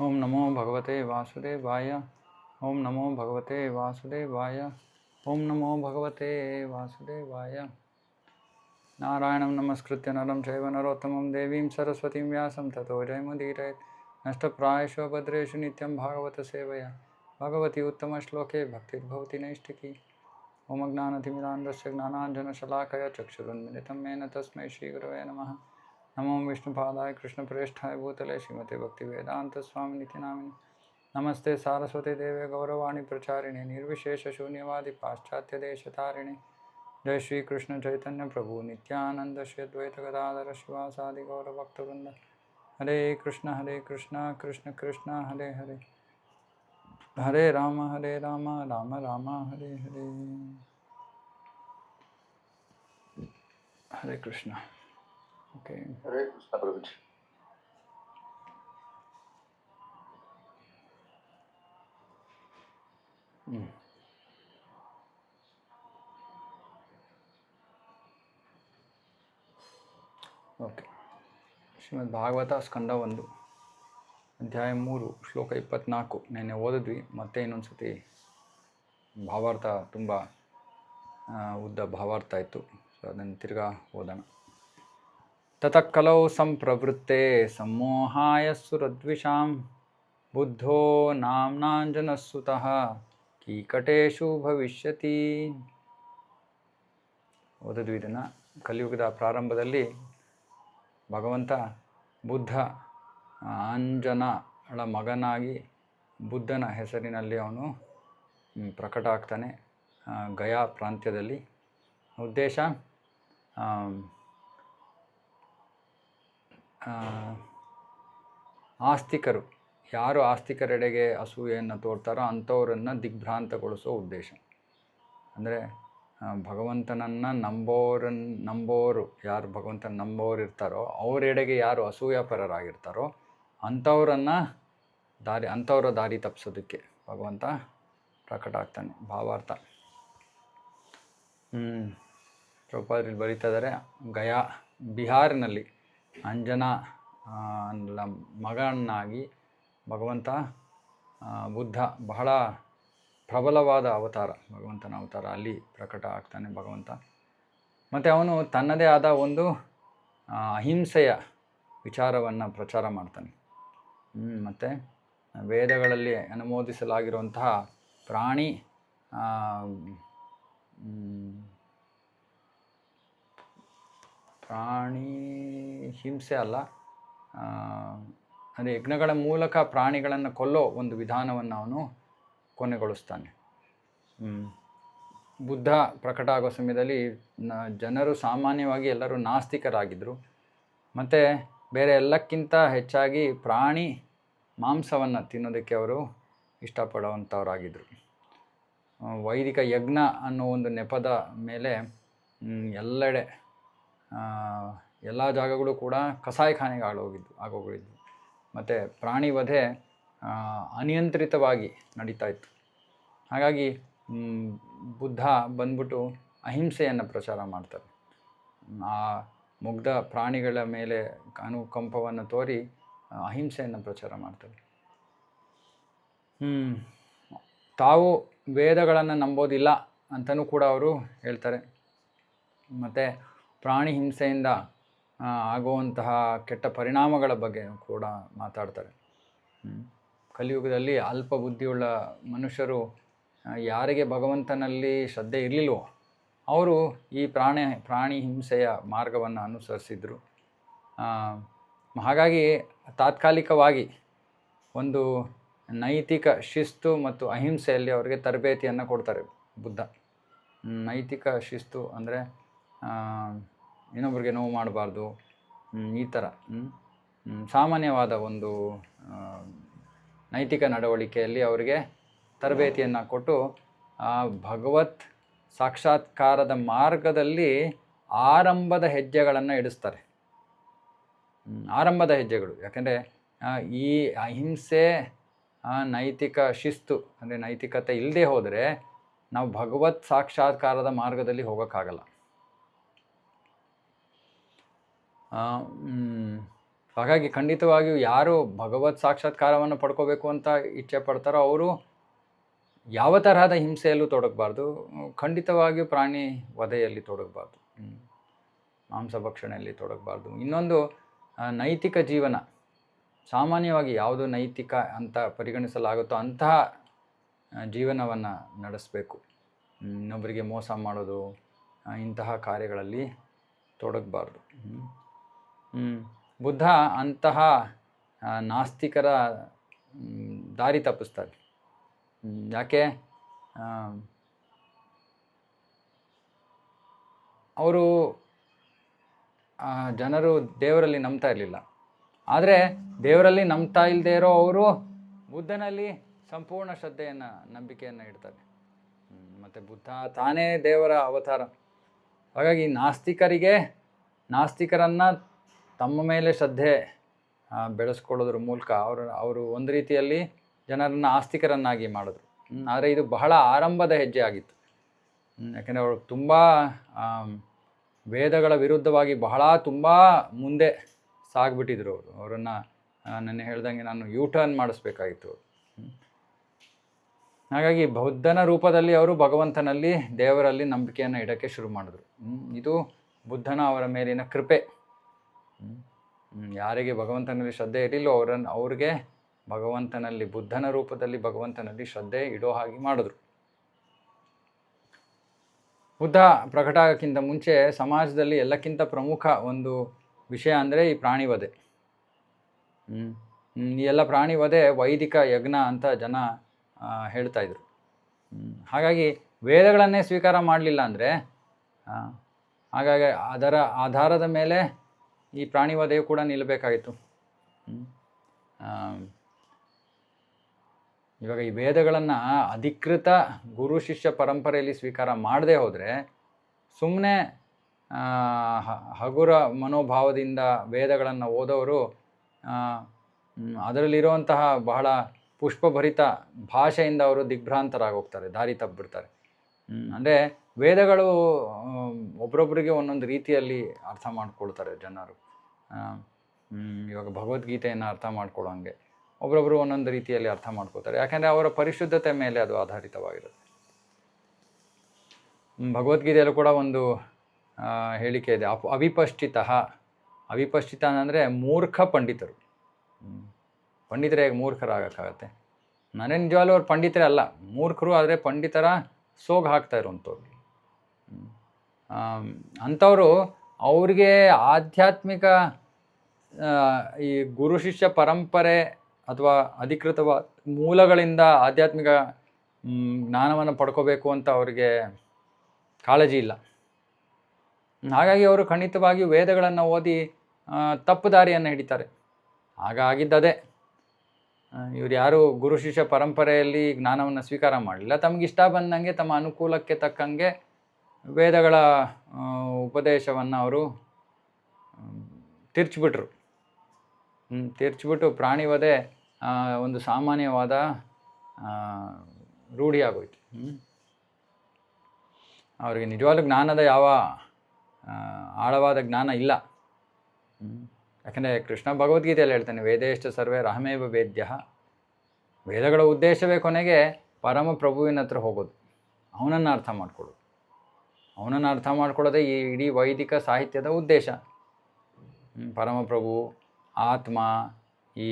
ओम नमो भगवते वासुदेवाय। ओम नमो भगवते वासुदेवाय। ओम नमो भगवते वासुदेवाय। नारायणं नमस्कृत्य नरं चैव नरोत्तमं देवीं सरस्वतीं व्यासं ततो जयमुदीरयेत्। नष्टप्रायेषु भद्रेषु नित्यं भागवत सेवया भगवती उत्तमश्लोके भक्तिर्भवति नैष्ठिकी। ओम अज्ञानतिमिरान्धस्य ज्ञानाञ्जनशलाकया चक्षुरुन्मिलितं येन तस्मै श्रीगुरवे नमः। नमो विष्णुपादाय कृष्णप्रेष्ठाय भूतले श्रीमते भक्तिवेदान्तस्वामिनिति नामिने। नमस्ते सारस्वती देवे गौरवाणी प्रचारिणे निर्विशेषशून्यवादी पाश्चात्यदेशतारिणे। जय श्री कृष्ण चैतन्य प्रभु नित्यानंद श्री अद्वैत गदाधर शिवासादि गौरभक्तवृंद। हरे कृष्ण कृष्ण कृष्ण हरे हरे, हरे राम राम राम हरे हरे। हरे कृष्ण। ओके, हरे कृष्ण प्रभुजी। ಓಕೆ. ಶ್ರೀಮದ್ ಭಾಗವತ ಸ್ಕಂದ 1 ಅಧ್ಯಾಯ 3 ಶ್ಲೋಕ 24 ನೆನ್ನೆ ಓದಿದ್ವಿ. ಮತ್ತೆ ಇನ್ನೊಂದು ಸತಿ ಭಾವಾರ್ಥ ತುಂಬ ಉದ್ದ ಭಾವಾರ್ಥ ಆಯಿತು. ಸೊ ಅದನ್ನು ತಿರ್ಗಾ ಓದೋಣ. ತತಃ ಕಲೌ ಸಂಪ್ರವೃತ್ತೆ ಸಮೋಹಾಯ ಸುರದ್ವಿಷಾಂ ಬುದ್ಧೋ ನಾಮ್ನಾಂಜನಸ್ಸುತಃ ಕೀಕಟೇಶು ಭವಿಷ್ಯತಿ. ಓದಿದ್ವಿ ಇದನ್ನು. ಕಲಿಯುಗದ ಪ್ರಾರಂಭದಲ್ಲಿ ಭಗವಂತ ಬುದ್ಧ ಅಂಜನಳ ಮಗನಾಗಿ ಬುದ್ಧನ ಹೆಸರಿನಲ್ಲಿ ಅವನು ಪ್ರಕಟ ಆಗ್ತಾನೆ ಗಯಾ ಪ್ರಾಂತ್ಯದಲ್ಲಿ. ಉದ್ದೇಶ ಆಸ್ತಿಕರು, ಯಾರು ಆಸ್ತಿಕರೆಡೆಗೆ ಅಸೂಯೆಯನ್ನು ತೋರ್ತಾರೋ ಅಂಥವರನ್ನು ದಿಗ್ಭ್ರಾಂತಗೊಳಿಸೋ ಉದ್ದೇಶ. ಅಂದರೆ ಭಗವಂತನನ್ನು ನಂಬೋರು ಯಾರು ಭಗವಂತನ ನಂಬೋರು ಇರ್ತಾರೋ ಅವರೆಡೆಗೆ ಯಾರು ಅಸೂಯಾಪರರಾಗಿರ್ತಾರೋ ಅಂಥವರ ದಾರಿ ತಪ್ಪಿಸೋದಕ್ಕೆ ಭಗವಂತ ಪ್ರಕಟ ಆಗ್ತಾನೆ. ಭಾವಾರ್ಥ ಪ್ರಭುಪಾದರಲ್ಲಿ ಬರೀತಾ ಇದ್ದಾರೆ, ಗಯಾ ಬಿಹಾರಿನಲ್ಲಿ ಅಂಜನ ಮಗನಾಗಿ ಭಗವಂತ ಬುದ್ಧ, ಬಹಳ ಪ್ರಬಲವಾದ ಅವತಾರ, ಭಗವಂತನ ಅವತಾರ, ಅಲ್ಲಿ ಪ್ರಕಟ ಆಗ್ತಾನೆ ಭಗವಂತ. ಮತ್ತು ಅವನು ತನ್ನದೇ ಆದ ಒಂದು ಅಹಿಂಸೆಯ ವಿಚಾರವನ್ನು ಪ್ರಚಾರ ಮಾಡ್ತಾನೆ. ಮತ್ತು ವೇದಗಳಲ್ಲಿ ಅನುಮೋದಿಸಲಾಗಿರುವಂತಹ ಪ್ರಾಣಿ ಹಿಂಸೆ ಅಲ್ಲ, ಅಂದರೆ ಯಜ್ಞಗಳ ಮೂಲಕ ಪ್ರಾಣಿಗಳನ್ನು ಕೊಲ್ಲೋ ಒಂದು ವಿಧಾನವನ್ನು ಅವನು ಕೊನೆಗೊಳಿಸ್ತಾನೆ. ಬುದ್ಧ ಪ್ರಕಟ ಆಗೋ ಸಮಯದಲ್ಲಿ ಜನರು ಸಾಮಾನ್ಯವಾಗಿ ಎಲ್ಲರೂ ನಾಸ್ತಿಕರಾಗಿದ್ದರು. ಮತ್ತು ಬೇರೆ ಎಲ್ಲಕ್ಕಿಂತ ಹೆಚ್ಚಾಗಿ ಪ್ರಾಣಿ ಮಾಂಸವನ್ನು ತಿನ್ನೋದಕ್ಕೆ ಅವರು ಇಷ್ಟಪಡುವಂಥವರಾಗಿದ್ದರು. ವೈದಿಕ ಯಜ್ಞ ಅನ್ನೋ ಒಂದು ನೆಪದ ಮೇಲೆ ಎಲ್ಲೆಡೆ ಎಲ್ಲ ಜಾಗಗಳು ಕೂಡ ಕಸಾಯಿಖಾನೆಗೆ ಆಗೋಗಿದ್ವು. ಮತ್ತು ಪ್ರಾಣಿ ವಧೆ ಅನಿಯಂತ್ರಿತವಾಗಿ ನಡೀತಾ ಇತ್ತು. ಹಾಗಾಗಿ ಬುದ್ಧ ಬಂದ್ಬಿಟ್ಟು ಅಹಿಂಸೆಯನ್ನು ಪ್ರಚಾರ ಮಾಡ್ತಾರೆ. ಆ ಮುಗ್ಧ ಪ್ರಾಣಿಗಳ ಮೇಲೆ ಅನುಕಂಪವನ್ನು ತೋರಿ ಅಹಿಂಸೆಯನ್ನು ಪ್ರಚಾರ ಮಾಡ್ತಾರೆ. ತಾವು ವೇದಗಳನ್ನು ನಂಬೋದಿಲ್ಲ ಅಂತಲೂ ಕೂಡ ಅವರು ಹೇಳ್ತಾರೆ. ಮತ್ತು ಪ್ರಾಣಿ ಹಿಂಸೆಯಿಂದ ಆಗುವಂತಹ ಕೆಟ್ಟ ಪರಿಣಾಮಗಳ ಬಗ್ಗೆ ಕೂಡ ಮಾತಾಡ್ತಾರೆ. ಕಲಿಯುಗದಲ್ಲಿ ಅಲ್ಪ ಬುದ್ಧಿಯುಳ್ಳ ಮನುಷ್ಯರು, ಯಾರಿಗೆ ಭಗವಂತನಲ್ಲಿ ಶ್ರದ್ಧೆ ಇರಲಿಲ್ವೋ ಅವರು ಈ ಪ್ರಾಣಿ ಹಿಂಸೆಯ ಮಾರ್ಗವನ್ನು ಅನುಸರಿಸಿದರು. ಹಾಗಾಗಿ ತಾತ್ಕಾಲಿಕವಾಗಿ ಒಂದು ನೈತಿಕ ಶಿಸ್ತು ಮತ್ತು ಅಹಿಂಸೆಯಲ್ಲಿ ಅವರಿಗೆ ತರಬೇತಿಯನ್ನು ಕೊಡ್ತಾರೆ ಬುದ್ಧ. ನೈತಿಕ ಶಿಸ್ತು ಅಂದರೆ ಇನ್ನೊಬ್ಬರಿಗೆ ನೋವು ಮಾಡಬಾರ್ದು, ಈ ಥರ ಸಾಮಾನ್ಯವಾದ ಒಂದು ನೈತಿಕ ನಡವಳಿಕೆಯಲ್ಲಿ ಅವರಿಗೆ ತರಬೇತಿಯನ್ನು ಕೊಟ್ಟು ಭಗವತ್ ಸಾಕ್ಷಾತ್ಕಾರದ ಮಾರ್ಗದಲ್ಲಿ ಆರಂಭದ ಹೆಜ್ಜೆಗಳನ್ನು ಇಡಿಸ್ತಾರೆ. ಆರಂಭದ ಹೆಜ್ಜೆಗಳು, ಯಾಕೆಂದರೆ ಈ ಅಹಿಂಸೆ ನೈತಿಕ ಶಿಸ್ತು ಅಂದರೆ ನೈತಿಕತೆ ಇಲ್ಲದೆ ಹೋದರೆ ನಾವು ಭಗವತ್ ಸಾಕ್ಷಾತ್ಕಾರದ ಮಾರ್ಗದಲ್ಲಿ ಹೋಗೋಕ್ಕಾಗಲ್ಲ. ಹಾಗಾಗಿ ಖಂಡಿತವಾಗಿಯೂ ಯಾರು ಭಗವತ್ ಸಾಕ್ಷಾತ್ಕಾರವನ್ನು ಪಡ್ಕೋಬೇಕು ಅಂತ ಇಚ್ಛೆ ಪಡ್ತಾರೋ ಅವರು ಯಾವ ತರಹದ ಹಿಂಸೆಯಲ್ಲೂ ತೊಡಗಬಾರ್ದು, ಖಂಡಿತವಾಗಿಯೂ ಪ್ರಾಣಿ ವಧೆಯಲ್ಲಿ ತೊಡಗಬಾರ್ದು, ಮಾಂಸ ಭಕ್ಷಣೆಯಲ್ಲಿ ತೊಡಗಬಾರ್ದು. ಇನ್ನೊಂದು ನೈತಿಕ ಜೀವನ, ಸಾಮಾನ್ಯವಾಗಿ ಯಾವುದು ನೈತಿಕ ಅಂತ ಪರಿಗಣಿಸಲಾಗುತ್ತೋ ಅಂತಹ ಜೀವನವನ್ನು ನಡೆಸಬೇಕು. ಇನ್ನೊಬ್ಬರಿಗೆ ಮೋಸ ಮಾಡೋದು, ಇಂತಹ ಕಾರ್ಯಗಳಲ್ಲಿ ತೊಡಗಬಾರ್ದು. ಬುದ್ಧ ಅಂತಹ ನಾಸ್ತಿಕರ ದಾರಿ ತಪ್ಪಿಸ್ತಾರೆ. ಯಾಕೆ? ಅವರು ಜನರು ದೇವರಲ್ಲಿ ನಂಬ್ತಾ ಇರಲಿಲ್ಲ. ಆದರೆ ದೇವರಲ್ಲಿ ನಂಬ್ತಾ ಇಲ್ಲದೆ ಇರೋ ಅವರು ಬುದ್ಧನಲ್ಲಿ ಸಂಪೂರ್ಣ ಶ್ರದ್ಧೆಯನ್ನು, ನಂಬಿಕೆಯನ್ನು ಇಡ್ತಾರೆ. ಮತ್ತು ಬುದ್ಧ ತಾನೇ ದೇವರ ಅವತಾರ. ಹಾಗಾಗಿ ನಾಸ್ತಿಕರನ್ನು ತಮ್ಮ ಮೇಲೆ ಶ್ರದ್ಧೆ ಬೆಳೆಸ್ಕೊಳ್ಳೋದ್ರ ಮೂಲಕ ಅವರು ಒಂದು ರೀತಿಯಲ್ಲಿ ಜನರನ್ನು ಆಸ್ತಿಕರನ್ನಾಗಿ ಮಾಡಿದ್ರು. ಆದರೆ ಇದು ಬಹಳ ಆರಂಭದ ಹೆಜ್ಜೆ ಆಗಿತ್ತು. ಯಾಕೆಂದರೆ ಅವರು ತುಂಬ ವೇದಗಳ ವಿರುದ್ಧವಾಗಿ ತುಂಬ ಮುಂದೆ ಸಾಗ್ಬಿಟ್ಟಿದ್ರು. ಅವರನ್ನು ನೆನ್ನೆ ಹೇಳ್ದಂಗೆ ನಾನು ಯೂಟರ್ನ್ ಮಾಡಿಸ್ಬೇಕಾಗಿತ್ತು. ಹಾಗಾಗಿ ಬೌದ್ಧನ ರೂಪದಲ್ಲಿ ಅವರು ಭಗವಂತನಲ್ಲಿ, ದೇವರಲ್ಲಿ ನಂಬಿಕೆಯನ್ನು ಇಡೋಕ್ಕೆ ಶುರು ಮಾಡಿದ್ರು. ಇದು ಬುದ್ಧನ ಅವರ ಮೇಲಿನ ಕೃಪೆ. ಯಾರಿಗೆ ಭಗವಂತನಲ್ಲಿ ಶ್ರದ್ಧೆ ಇರಲಿಲ್ಲೋ ಅವ್ರಿಗೆ ಭಗವಂತನಲ್ಲಿ, ಬುದ್ಧನ ರೂಪದಲ್ಲಿ ಭಗವಂತನಲ್ಲಿ ಶ್ರದ್ಧೆ ಇಡೋ ಹಾಗೆ ಮಾಡಿದ್ರು. ಬುದ್ಧ ಪ್ರಕಟ ಆಗೋಕ್ಕಿಂತ ಮುಂಚೆ ಸಮಾಜದಲ್ಲಿ ಎಲ್ಲಕ್ಕಿಂತ ಪ್ರಮುಖ ಒಂದು ವಿಷಯ ಅಂದರೆ ಈ ಪ್ರಾಣಿವಧೆ. ಈ ಎಲ್ಲ ಪ್ರಾಣಿವಧೆ ವೈದಿಕ ಯಜ್ಞ ಅಂತ ಜನ ಹೇಳ್ತಾ ಇದ್ರು. ಹಾಗಾಗಿ ವೇದಗಳನ್ನೇ ಸ್ವೀಕಾರ ಮಾಡಲಿಲ್ಲ ಅಂದರೆ, ಹಾಗಾಗಿ ಅದರ ಆಧಾರದ ಮೇಲೆ ಈ ಪ್ರಾಣಿವಧೆಯು ಕೂಡ ನಿಲ್ಲಬೇಕಾಗಿತ್ತು. ಇವಾಗ ಈ ವೇದಗಳನ್ನು ಅಧಿಕೃತ ಗುರು ಶಿಷ್ಯ ಪರಂಪರೆಯಲ್ಲಿ ಸ್ವೀಕಾರ ಮಾಡದೇ ಹೋದರೆ, ಸುಮ್ಮನೆ ಹಗುರ ಮನೋಭಾವದಿಂದ ವೇದಗಳನ್ನು ಓದೋರು ಅದರಲ್ಲಿರುವಂತಹ ಬಹಳ ಪುಷ್ಪಭರಿತ ಭಾಷೆಯಿಂದ ಅವರು ದಿಗ್ಭ್ರಾಂತರಾಗೋಗ್ತಾರೆ, ದಾರಿ ತಪ್ಪಿಬಿಡ್ತಾರೆ. ಅಂದರೆ ವೇದಗಳು ಒಬ್ರೊಬ್ಬರಿಗೆ ಒಂದೊಂದು ರೀತಿಯಲ್ಲಿ ಅರ್ಥ ಮಾಡ್ಕೊಳ್ತಾರೆ ಜನರು. ಇವಾಗ ಭಗವದ್ಗೀತೆಯನ್ನು ಅರ್ಥ ಮಾಡ್ಕೊಳ್ಳೋಂಗೆ ಒಬ್ರೊಬ್ಬರು ಒಂದೊಂದು ರೀತಿಯಲ್ಲಿ ಅರ್ಥ ಮಾಡ್ಕೋತಾರೆ. ಯಾಕೆಂದರೆ ಅವರ ಪರಿಶುದ್ಧತೆ ಮೇಲೆ ಅದು ಆಧಾರಿತವಾಗಿರುತ್ತೆ. ಭಗವದ್ಗೀತೆಯಲ್ಲೂ ಕೂಡ ಒಂದು ಹೇಳಿಕೆ ಇದೆ, ಅವಿಪಶ್ಚಿತ ಅಂದರೆ ಮೂರ್ಖ ಪಂಡಿತರು. ಪಂಡಿತರೇ ಹೇಗೆ ಮೂರ್ಖರಾಗಕ್ಕಾಗತ್ತೆ? ನಾನೇ ನಿಜವಾಗ್ಲೂ ಅವ್ರು ಪಂಡಿತರೇ ಅಲ್ಲ, ಮೂರ್ಖರು, ಆದರೆ ಪಂಡಿತರ ಸೋಗು ಹಾಕ್ತಾ ಇರುವಂಥವ್ರು. ಅಂಥವರು ಅವ್ರಿಗೆ ಆಧ್ಯಾತ್ಮಿಕ ಈ ಗುರು ಶಿಷ್ಯ ಪರಂಪರೆ ಅಥವಾ ಅಧಿಕೃತವಾದ ಮೂಲಗಳಿಂದ ಆಧ್ಯಾತ್ಮಿಕ ಜ್ಞಾನವನ್ನು ಪಡ್ಕೋಬೇಕು ಅಂತ ಅವರಿಗೆ ಕಾಳಜಿ ಇಲ್ಲ. ಹಾಗಾಗಿ ಅವರು ಖಂಡಿತವಾಗಿಯೂ ವೇದಗಳನ್ನು ಓದಿ ತಪ್ಪು ದಾರಿಯನ್ನು ಹಿಡಿತಾರೆ. ಆಗ ಆಗಿದ್ದದೇ, ಇವ್ರು ಯಾರು ಗುರು ಶಿಷ್ಯ ಪರಂಪರೆಯಲ್ಲಿ ಜ್ಞಾನವನ್ನು ಸ್ವೀಕಾರ ಮಾಡಲಿಲ್ಲ, ತಮಗಿಷ್ಟ ಬಂದಂಗೆ ತಮ್ಮ ಅನುಕೂಲಕ್ಕೆ ತಕ್ಕಂಗೆ ವೇದಗಳ ಉಪದೇಶವನ್ನು ಅವರು ತಿರ್ಚಿಬಿಟ್ಟು ಪ್ರಾಣಿವಧೆ ಒಂದು ಸಾಮಾನ್ಯವಾದ ರೂಢಿಯಾಗೋಯ್ತು. ಅವರಿಗೆ ನಿಜವಾಗ್ಲೂ ಜ್ಞಾನದ ಯಾವ ಆಳವಾದ ಜ್ಞಾನ ಇಲ್ಲ. ಯಾಕಂದರೆ ಕೃಷ್ಣ ಭಗವದ್ಗೀತೆಯಲ್ಲಿ ಹೇಳ್ತಾನೆ, ವೇದೇಶ್ಚ ಸರ್ವೇ ಅಹಮೇವ ವೇದ್ಯ. ವೇದಗಳ ಉದ್ದೇಶವೇ ಕೊನೆಗೆ ಪರಮಪ್ರಭುವಿನ ಹತ್ರ ಹೋಗೋದು, ಅವನನ್ನು ಅರ್ಥ ಮಾಡ್ಕೊಳ್ಳೋದು. ಅವನನ್ನು ಅರ್ಥ ಮಾಡ್ಕೊಳ್ಳೋದೇ ಈ ಇಡೀ ವೈದಿಕ ಸಾಹಿತ್ಯದ ಉದ್ದೇಶ. ಪರಮಪ್ರಭು, ಆತ್ಮ, ಈ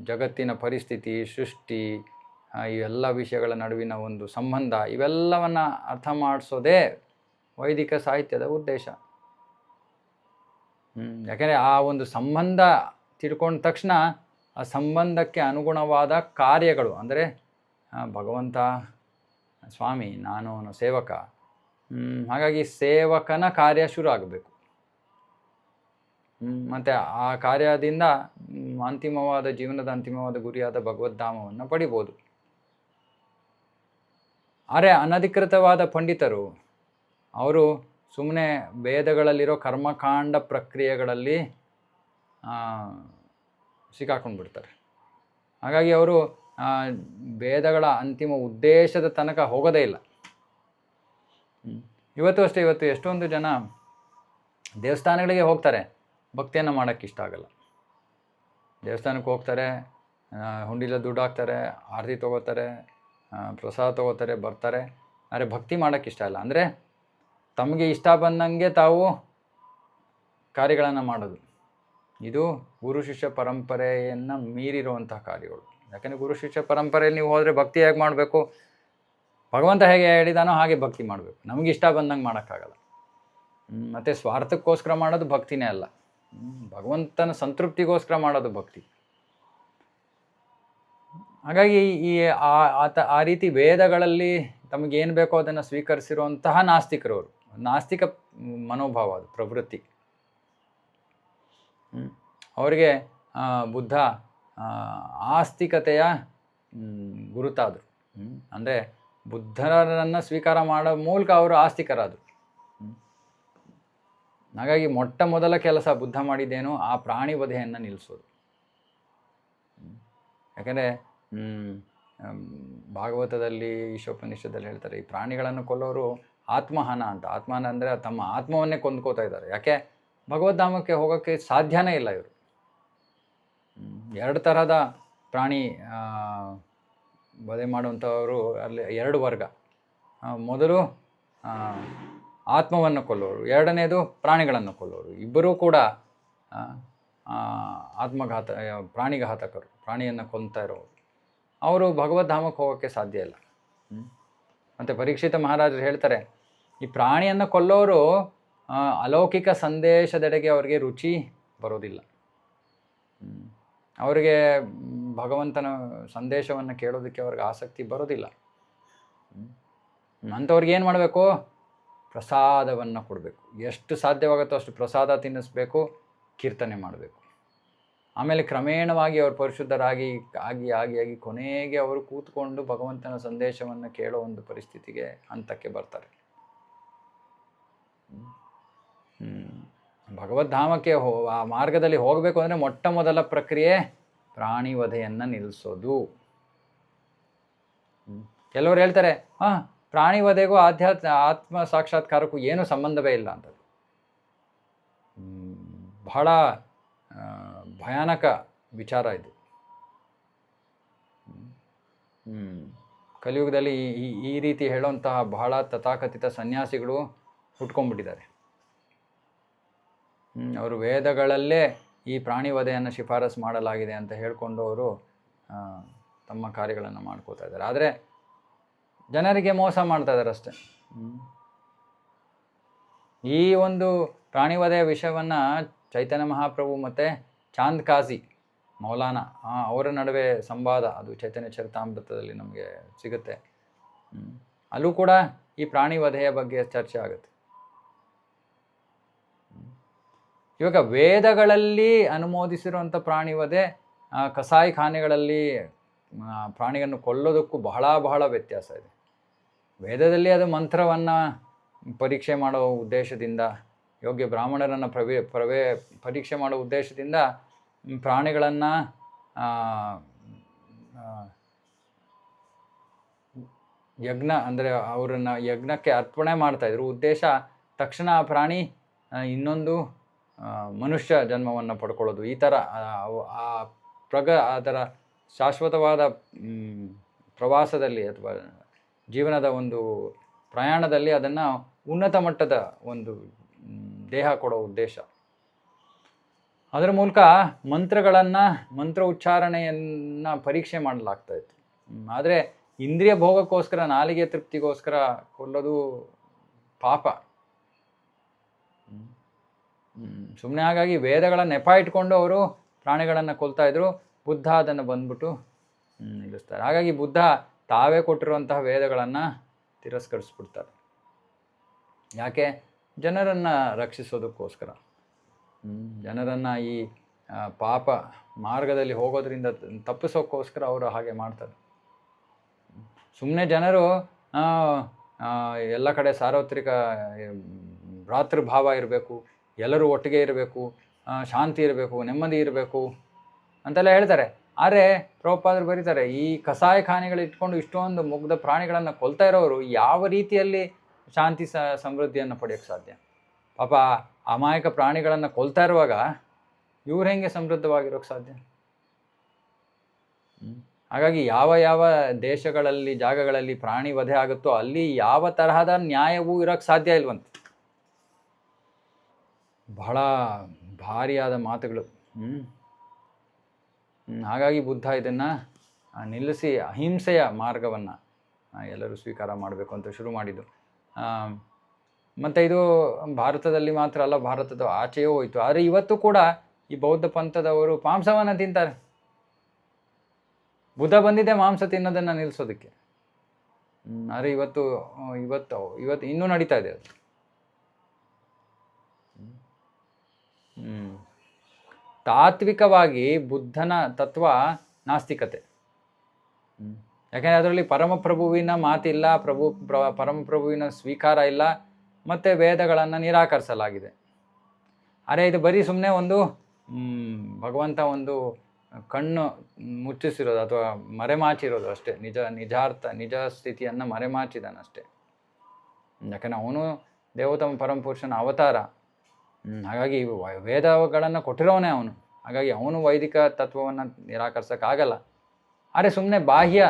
ಜಗತ್ತಿನ ಪರಿಸ್ಥಿತಿ, ಸೃಷ್ಟಿ, ಈ ಎಲ್ಲ ವಿಷಯಗಳ ನಡುವಿನ ಒಂದು ಸಂಬಂಧ, ಇವೆಲ್ಲವನ್ನು ಅರ್ಥ ಮಾಡಿಸೋದೇ ವೈದಿಕ ಸಾಹಿತ್ಯದ ಉದ್ದೇಶ. ಯಾಕೆಂದರೆ ಆ ಒಂದು ಸಂಬಂಧ ತಿಳ್ಕೊಂಡ ತಕ್ಷಣ ಆ ಸಂಬಂಧಕ್ಕೆ ಅನುಗುಣವಾದ ಕಾರ್ಯಗಳು, ಅಂದರೆ ಭಗವಂತ ಸ್ವಾಮಿ, ನಾನು ಅವನ ಸೇವಕ. ಹಾಗಾಗಿ ಸೇವಕನ ಕಾರ್ಯ ಶುರು ಆಗಬೇಕು. ಮತ್ತು ಆ ಕಾರ್ಯದಿಂದ ಅಂತಿಮವಾದ ಜೀವನದ ಅಂತಿಮವಾದ ಗುರಿಯಾದ ಭಗವದ್ಧಾಮವನ್ನು ಪಡಿಬೋದು. ಆದರೆ ಅನಧಿಕೃತವಾದ ಪಂಡಿತರು ಅವರು ಸುಮ್ಮನೆ ವೇದಗಳಲ್ಲಿರೋ ಕರ್ಮಕಾಂಡ ಪ್ರಕ್ರಿಯೆಗಳಲ್ಲಿ ಸಿಕ್ಕಾಕೊಂಡ್ಬಿಡ್ತಾರೆ. ಹಾಗಾಗಿ ಅವರು ವೇದಗಳ ಅಂತಿಮ ಉದ್ದೇಶದ ತನಕ ಹೋಗೋದೇ ಇಲ್ಲ. ಇವತ್ತು ಎಷ್ಟೊಂದು ಜನ ದೇವಸ್ಥಾನಗಳಿಗೆ ಹೋಗ್ತಾರೆ, ಭಕ್ತಿಯನ್ನು ಮಾಡೋಕ್ಕೆ ಇಷ್ಟ ಆಗಲ್ಲ. ದೇವಸ್ಥಾನಕ್ಕೆ ಹೋಗ್ತಾರೆ, ಹುಂಡಿಲ ದುಡ್ಡು ಹಾಕ್ತಾರೆ, ಆರತಿ ತೊಗೋತಾರೆ, ಪ್ರಸಾದ ತೊಗೋತಾರೆ, ಬರ್ತಾರೆ. ಆದರೆ ಭಕ್ತಿ ಮಾಡೋಕ್ಕೆ ಇಷ್ಟ ಇಲ್ಲ. ಅಂದರೆ ತಮಗೆ ಇಷ್ಟ ಬಂದಂಗೆ ತಾವು ಕಾರ್ಯಗಳನ್ನು ಮಾಡೋದು. ಇದು ಗುರು ಶಿಷ್ಯ ಪರಂಪರೆಯನ್ನು ಮೀರಿರುವಂತಹ ಕಾರ್ಯಗಳು. ಯಾಕೆಂದರೆ ಗುರು ಶಿಷ್ಯ ಪರಂಪರೆಯಲ್ಲಿ ನೀವು ಹೋದರೆ ಭಕ್ತಿ ಹೇಗೆ ಮಾಡಬೇಕು, ಭಗವಂತ ಹೇಗೆ ಹೇಳಿದಾನೋ ಹಾಗೆ ಭಕ್ತಿ ಮಾಡಬೇಕು. ನಮಗೆ ಇಷ್ಟ ಬಂದಂಗೆ ಮಾಡೋಕ್ಕಾಗಲ್ಲ. ಮತ್ತು ಸ್ವಾರ್ಥಕ್ಕೋಸ್ಕರ ಮಾಡೋದು ಭಕ್ತಿನೇ ಅಲ್ಲ. ಭಗವಂತನ ಸಂತೃಪ್ತಿಗೋಸ್ಕರ ಮಾಡೋದು ಭಕ್ತಿ. ಹಾಗಾಗಿ ಆ ರೀತಿ ವೇದಗಳಲ್ಲಿ ತಮಗೇನು ಬೇಕೋ ಅದನ್ನು ಸ್ವೀಕರಿಸಿರುವಂತಹ ನಾಸ್ತಿಕರವರು. ನಾಸ್ತಿಕ ಮನೋಭಾವ, ಅದು ಪ್ರವೃತ್ತಿ. ಅವರಿಗೆ ಬುದ್ಧ ಆಸ್ತಿಕತೆಯ ಗುರುತಾದರು. ಅಂದರೆ ಬುದ್ಧರನ್ನು ಸ್ವೀಕಾರ ಮಾಡೋ ಮೂಲಕ ಅವರು ಆಸ್ತಿಕರಾದರು. ಹಾಗಾಗಿ ಮೊಟ್ಟ ಮೊದಲ ಕೆಲಸ ಬುದ್ಧ ಮಾಡಿದ್ದೇನು, ಆ ಪ್ರಾಣಿ ವಧೆಯನ್ನು ನಿಲ್ಲಿಸೋದು. ಯಾಕೆಂದರೆ ಭಾಗವತದಲ್ಲಿ, ಈಶೋಪನಿಷದಲ್ಲಿ ಹೇಳ್ತಾರೆ, ಈ ಪ್ರಾಣಿಗಳನ್ನು ಕೊಲ್ಲೋರು ಆತ್ಮಹನ ಅಂತ. ಆತ್ಮಹನ ಅಂದರೆ ತಮ್ಮ ಆತ್ಮವನ್ನೇ ಕೊಂದ್ಕೋತಾ ಇದ್ದಾರೆ. ಯಾಕೆ? ಭಗವದ್ಧಾಮಕ್ಕೆ ಹೋಗೋಕ್ಕೆ ಸಾಧ್ಯನೇ ಇಲ್ಲ ಇವರು. ಎರಡು ತರಹದ ಪ್ರಾಣಿ ವಧೆ ಮಾಡುವಂಥವರು ಅಲ್ಲಿ ಎರಡು ವರ್ಗ. ಮೊದಲು ಆತ್ಮವನ್ನು ಕೊಲ್ಲೋರು, ಎರಡನೇದು ಪ್ರಾಣಿಗಳನ್ನು ಕೊಲ್ಲೋರು. ಇಬ್ಬರೂ ಕೂಡ ಪ್ರಾಣಿಘಾತಕರು, ಪ್ರಾಣಿಯನ್ನು ಕೊಲ್ತಾ ಇರೋರು. ಅವರು ಭಗವದ್ಧಾಮಕ್ಕೆ ಹೋಗೋಕ್ಕೆ ಸಾಧ್ಯ ಇಲ್ಲ. ಮತ್ತು ಪರೀಕ್ಷಿತ ಮಹಾರಾಜರು ಹೇಳ್ತಾರೆ, ಈ ಪ್ರಾಣಿಯನ್ನು ಕೊಲ್ಲೋರು ಅಲೌಕಿಕ ಸಂದೇಶದೆಡೆಗೆ ಅವರಿಗೆ ರುಚಿ ಬರೋದಿಲ್ಲ. ಅವರಿಗೆ ಭಗವಂತನ ಸಂದೇಶವನ್ನು ಕೇಳೋದಕ್ಕೆ ಅವ್ರಿಗೆ ಆಸಕ್ತಿ ಬರೋದಿಲ್ಲ. ಅಂಥವ್ರಿಗೆ ಏನು ಮಾಡಬೇಕು? ಪ್ರಸಾದವನ್ನು ಕೊಡಬೇಕು. ಎಷ್ಟು ಸಾಧ್ಯವಾಗುತ್ತೋ ಅಷ್ಟು ಪ್ರಸಾದ ತಿನ್ನಿಸ್ಬೇಕು, ಕೀರ್ತನೆ ಮಾಡಬೇಕು. ಆಮೇಲೆ ಕ್ರಮೇಣವಾಗಿ ಅವರು ಪರಿಶುದ್ಧರಾಗಿ ಆಗಿ ಕೊನೆಗೆ ಅವರು ಕೂತ್ಕೊಂಡು ಭಗವಂತನ ಸಂದೇಶವನ್ನು ಕೇಳೋ ಒಂದು ಪರಿಸ್ಥಿತಿಗೆ ಹಂತಕ್ಕೆ ಬರ್ತಾರೆ. ಭಗವದ್ಧಾಮಕ್ಕೆ ಆ ಮಾರ್ಗದಲ್ಲಿ ಹೋಗಬೇಕು ಅಂದರೆ ಮೊಟ್ಟ ಮೊದಲ ಪ್ರಕ್ರಿಯೆ ಪ್ರಾಣಿ ವಧೆಯನ್ನು ನಿಲ್ಲಿಸೋದು. ಕೆಲವರು ಹೇಳ್ತಾರೆ, ಪ್ರಾಣಿ ವಧೆಗೂ ಆತ್ಮ ಸಾಕ್ಷಾತ್ಕಾರಕ್ಕೂ ಏನೂ ಸಂಬಂಧವೇ ಇಲ್ಲ ಅಂತ. ಬಹಳ ಭಯಾನಕ ವಿಚಾರ ಇದು. ಕಲಿಯುಗದಲ್ಲಿ ಈ ರೀತಿ ಹೇಳುವಂತಹ ಬಹಳ ತಥಾಕಥಿತ ಸನ್ಯಾಸಿಗಳು ಹುಟ್ಕೊಂಡ್ಬಿಟ್ಟಿದ್ದಾರೆ. ಅವರು ವೇದಗಳಲ್ಲೇ ಈ ಪ್ರಾಣಿ ವಧೆಯನ್ನು ಶಿಫಾರಸು ಮಾಡಲಾಗಿದೆ ಅಂತ ಹೇಳಿಕೊಂಡು ಅವರು ತಮ್ಮ ಕಾರ್ಯಗಳನ್ನು ಮಾಡ್ಕೋತಾ ಇದ್ದಾರೆ. ಆದರೆ ಜನರಿಗೆ ಮೋಸ ಮಾಡ್ತಾ ಇದ್ದಾರೆ ಅಷ್ಟೆ. ಈ ಒಂದು ಪ್ರಾಣಿ ವಧೆಯ ವಿಷಯವನ್ನು ಚೈತನ್ಯ ಮಹಾಪ್ರಭು ಮತ್ತು ಚಾಂದ್ ಕಾಜಿ ಮೌಲಾನಾ ಅವರ ನಡುವೆ ಸಂವಾದ, ಅದು ಚೈತನ್ಯ ಚರಿತಾಮೃತದಲ್ಲಿ ನಮಗೆ ಸಿಗುತ್ತೆ. ಅಲ್ಲೂ ಕೂಡ ಈ ಪ್ರಾಣಿ ವಧೆಯ ಬಗ್ಗೆ ಚರ್ಚೆ ಆಗುತ್ತೆ. ಇವಾಗ ವೇದಗಳಲ್ಲಿ ಅನುಮೋದಿಸಿರುವಂಥ ಪ್ರಾಣಿ ವಧೆ, ಕಸಾಯಿಖಾನೆಗಳಲ್ಲಿ ಪ್ರಾಣಿಯನ್ನು ಕೊಲ್ಲೋದಕ್ಕೂ ಬಹಳ ಬಹಳ ವ್ಯತ್ಯಾಸ ಇದೆ. ವೇದದಲ್ಲಿ ಅದು ಮಂತ್ರವನ್ನು ಪರೀಕ್ಷೆ ಮಾಡೋ ಉದ್ದೇಶದಿಂದ, ಯೋಗ್ಯ ಬ್ರಾಹ್ಮಣರನ್ನು ಪರೀಕ್ಷೆ ಮಾಡೋ ಉದ್ದೇಶದಿಂದ ಪ್ರಾಣಿಗಳನ್ನು ಯಜ್ಞ, ಅಂದರೆ ಅವರನ್ನು ಯಜ್ಞಕ್ಕೆ ಅರ್ಪಣೆ ಮಾಡ್ತಾಯಿದ್ರು. ಉದ್ದೇಶ ತಕ್ಷಣ ಆ ಪ್ರಾಣಿ ಇನ್ನೊಂದು ಮನುಷ್ಯ ಜನ್ಮವನ್ನು ಪಡ್ಕೊಳ್ಳೋದು. ಈ ಥರ ಅದರ ಶಾಶ್ವತವಾದ ಪ್ರವಾಸದಲ್ಲಿ ಅಥವಾ ಜೀವನದ ಒಂದು ಪ್ರಯಾಣದಲ್ಲಿ ಅದನ್ನು ಉನ್ನತ ಮಟ್ಟದ ಒಂದು ದೇಹ ಕೊಡೋ ಉದ್ದೇಶ. ಅದರ ಮೂಲಕ ಮಂತ್ರ ಉಚ್ಚಾರಣೆಯನ್ನು ಪರೀಕ್ಷೆ ಮಾಡಲಾಗ್ತಾಯಿತ್ತು. ಆದರೆ ಇಂದ್ರಿಯ ಭೋಗಕ್ಕೋಸ್ಕರ, ನಾಲಿಗೆ ತೃಪ್ತಿಗೋಸ್ಕರ ಕೊಲ್ಲೋದು ಪಾಪ. ಸುಮ್ಮನೆ ಹಾಗಾಗಿ ವೇದಗಳ ನೆಪ ಇಟ್ಕೊಂಡು ಅವರು ಪ್ರಾಣಿಗಳನ್ನು ಕೊಲ್ತಾ ಇದ್ರು. ಬುದ್ಧ ಅದನ್ನು ಬಂದ್ಬಿಟ್ಟು ನಿಲ್ಲಿಸ್ತಾರೆ. ಹಾಗಾಗಿ ಬುದ್ಧ ತಾವೇ ಕೊಟ್ಟಿರುವಂತಹ ವೇದಗಳನ್ನು ತಿರಸ್ಕರಿಸ್ಬಿಡ್ತಾರೆ. ಯಾಕೆ? ಜನರನ್ನು ರಕ್ಷಿಸೋದಕ್ಕೋಸ್ಕರ, ಜನರನ್ನು ಈ ಪಾಪ ಮಾರ್ಗದಲ್ಲಿ ಹೋಗೋದ್ರಿಂದ ತಪ್ಪಿಸೋಕ್ಕೋಸ್ಕರ ಅವರು ಹಾಗೆ ಮಾಡ್ತಾರೆ. ಸುಮ್ಮನೆ ಜನರು ಎಲ್ಲ ಕಡೆ ಸಾರ್ವತ್ರಿಕ ಭ್ರಾತೃಭಾವ ಇರಬೇಕು, ಎಲ್ಲರೂ ಒಟ್ಟಿಗೆ ಇರಬೇಕು, ಶಾಂತಿ ಇರಬೇಕು, ನೆಮ್ಮದಿ ಇರಬೇಕು ಅಂತೆಲ್ಲ ಹೇಳ್ತಾರೆ. ಆದರೆ ಪ್ರಭುಪಾದರು ಬರೀತಾರೆ, ಈ ಕಸಾಯಿಖಾನೆಗಳು ಇಟ್ಕೊಂಡು ಇಷ್ಟೊಂದು ಮುಗ್ಧ ಪ್ರಾಣಿಗಳನ್ನು ಕೊಲ್ತಾ ಇರೋರು ಯಾವ ರೀತಿಯಲ್ಲಿ ಶಾಂತಿ ಸಮೃದ್ಧಿಯನ್ನು ಪಡೆಯೋಕ್ಕೆ ಸಾಧ್ಯ? ಪಾಪ ಅಮಾಯಕ ಪ್ರಾಣಿಗಳನ್ನು ಕೊಲ್ತಾ ಇರುವಾಗ ಇವ್ರು ಹೆಂಗೆ ಸಮೃದ್ಧವಾಗಿರೋಕ್ಕೆ ಸಾಧ್ಯ? ಹಾಗಾಗಿ ಯಾವ ಯಾವ ದೇಶಗಳಲ್ಲಿ ಜಾಗಗಳಲ್ಲಿ ಪ್ರಾಣಿ ವಧೆ ಆಗುತ್ತೋ ಅಲ್ಲಿ ಯಾವ ತರಹದ ನ್ಯಾಯವೂ ಇರೋಕ್ಕೆ ಸಾಧ್ಯ ಇಲ್ವಂತೆ. ಬಹಳ ಭಾರಿಯಾದ ಮಾತುಗಳು. ಹಾಗಾಗಿ ಬುದ್ಧ ಇದನ್ನು ನಿಲ್ಲಿಸಿ ಅಹಿಂಸೆಯ ಮಾರ್ಗವನ್ನು ಎಲ್ಲರೂ ಸ್ವೀಕಾರ ಮಾಡಬೇಕು ಅಂತ ಶುರು ಮಾಡಿದ್ದು. ಮತ್ತು ಇದು ಭಾರತದಲ್ಲಿ ಮಾತ್ರ ಅಲ್ಲ, ಭಾರತದ ಆಚೆಯೂ ಹೋಯಿತು. ಆದರೆ ಇವತ್ತು ಕೂಡ ಈ ಬೌದ್ಧ ಪಂಥದವರು ಮಾಂಸವನ್ನು ತಿಂತಾರೆ. ಬುದ್ಧ ಬಂದಿದೆ ಮಾಂಸ ತಿನ್ನೋದನ್ನು ನಿಲ್ಲಿಸೋದಕ್ಕೆ. ಆದರೆ ಇವತ್ತು ಇನ್ನೂ ನಡೀತಾ ಇದೆ ಅದು. ತಾತ್ವಿಕವಾಗಿ ಬುದ್ಧನ ತತ್ವ ನಾಸ್ತಿಕತೆ. ಯಾಕೆಂದರೆ ಅದರಲ್ಲಿ ಪರಮಪ್ರಭುವಿನ ಮಾತಿಲ್ಲ, ಪರಮಪ್ರಭುವಿನ ಸ್ವೀಕಾರ ಇಲ್ಲ, ಮತ್ತು ವೇದಗಳನ್ನು ನಿರಾಕರಿಸಲಾಗಿದೆ. ಅರೆ ಇದು ಬರೀ ಸುಮ್ಮನೆ ಒಂದು ಭಗವಂತ ಒಂದು ಕಣ್ಣು ಮುಚ್ಚಿಸಿರೋದು ಅಥವಾ ಮರೆಮಾಚಿರೋದು ಅಷ್ಟೇ. ನಿಜ ಸ್ಥಿತಿಯನ್ನು ಮರೆಮಾಚಿದಾನಷ್ಟೇ. ಯಾಕೆಂದರೆ ಅವನು ದೇವೋತ್ತಮ ಪರಮಪುರುಷನ ಅವತಾರ. ಹಾಗಾಗಿ ವೇದಗಳನ್ನು ಕೊಟ್ಟಿರೋನೇ ಅವನು. ಹಾಗಾಗಿ ಅವನು ವೈದಿಕ ತತ್ವವನ್ನು ನಿರಾಕರಿಸೋಕ್ಕಾಗಲ್ಲ. ಆದರೆ ಸುಮ್ಮನೆ ಬಾಹ್ಯ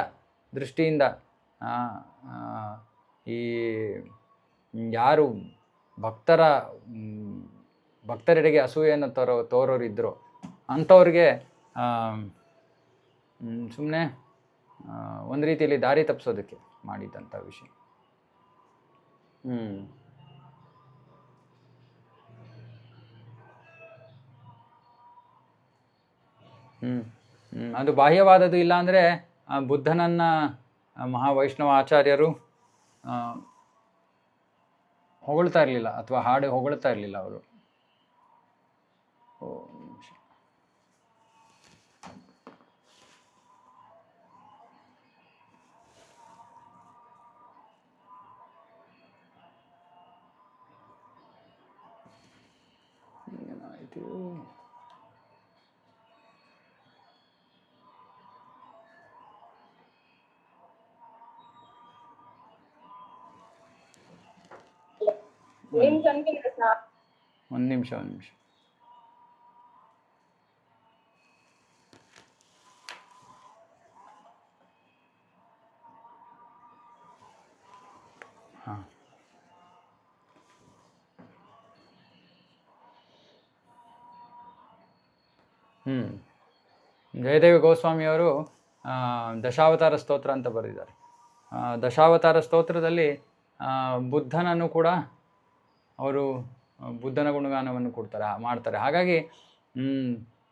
ದೃಷ್ಟಿಯಿಂದ ಈ ಯಾರು ಭಕ್ತರೆಡೆಗೆ ಅಸೂಯೆಯನ್ನು ತೋರೋರಿದ್ದರು ಅಂಥವ್ರಿಗೆ ಸುಮ್ಮನೆ ಒಂದು ರೀತಿಯಲ್ಲಿ ದಾರಿ ತಪ್ಪಿಸೋದಕ್ಕೆ ಮಾಡಿದ್ದಂಥ ವಿಷಯ. ಅದು ಬಾಹ್ಯವಾದದ್ದು. ಇಲ್ಲಾಂದರೆ ಬುದ್ಧನನ್ನು ಮಹಾವೈಷ್ಣವ ಆಚಾರ್ಯರು ಹೊಗಳ್ತಾ ಇರಲಿಲ್ಲ ಅಥವಾ ಹಾಡು ಹೊಗಳ್ತಾ ಇರಲಿಲ್ಲ ಅವರು. ಏನಾಯಿತು? ಒಂದು ನಿಮಿಷ. ಹಾಂ, ಜಯದೇವ ಗೋಸ್ವಾಮಿಯವರು ದಶಾವತಾರ ಸ್ತೋತ್ರ ಅಂತ ಬರೆದಿದ್ದಾರೆ. ದಶಾವತಾರ ಸ್ತೋತ್ರದಲ್ಲಿ ಬುದ್ಧನನ್ನು ಕೂಡ ಅವರು ಬುದ್ಧನ ಗುಣಗಾನವನ್ನು ಮಾಡ್ತಾರೆ. ಹಾಗಾಗಿ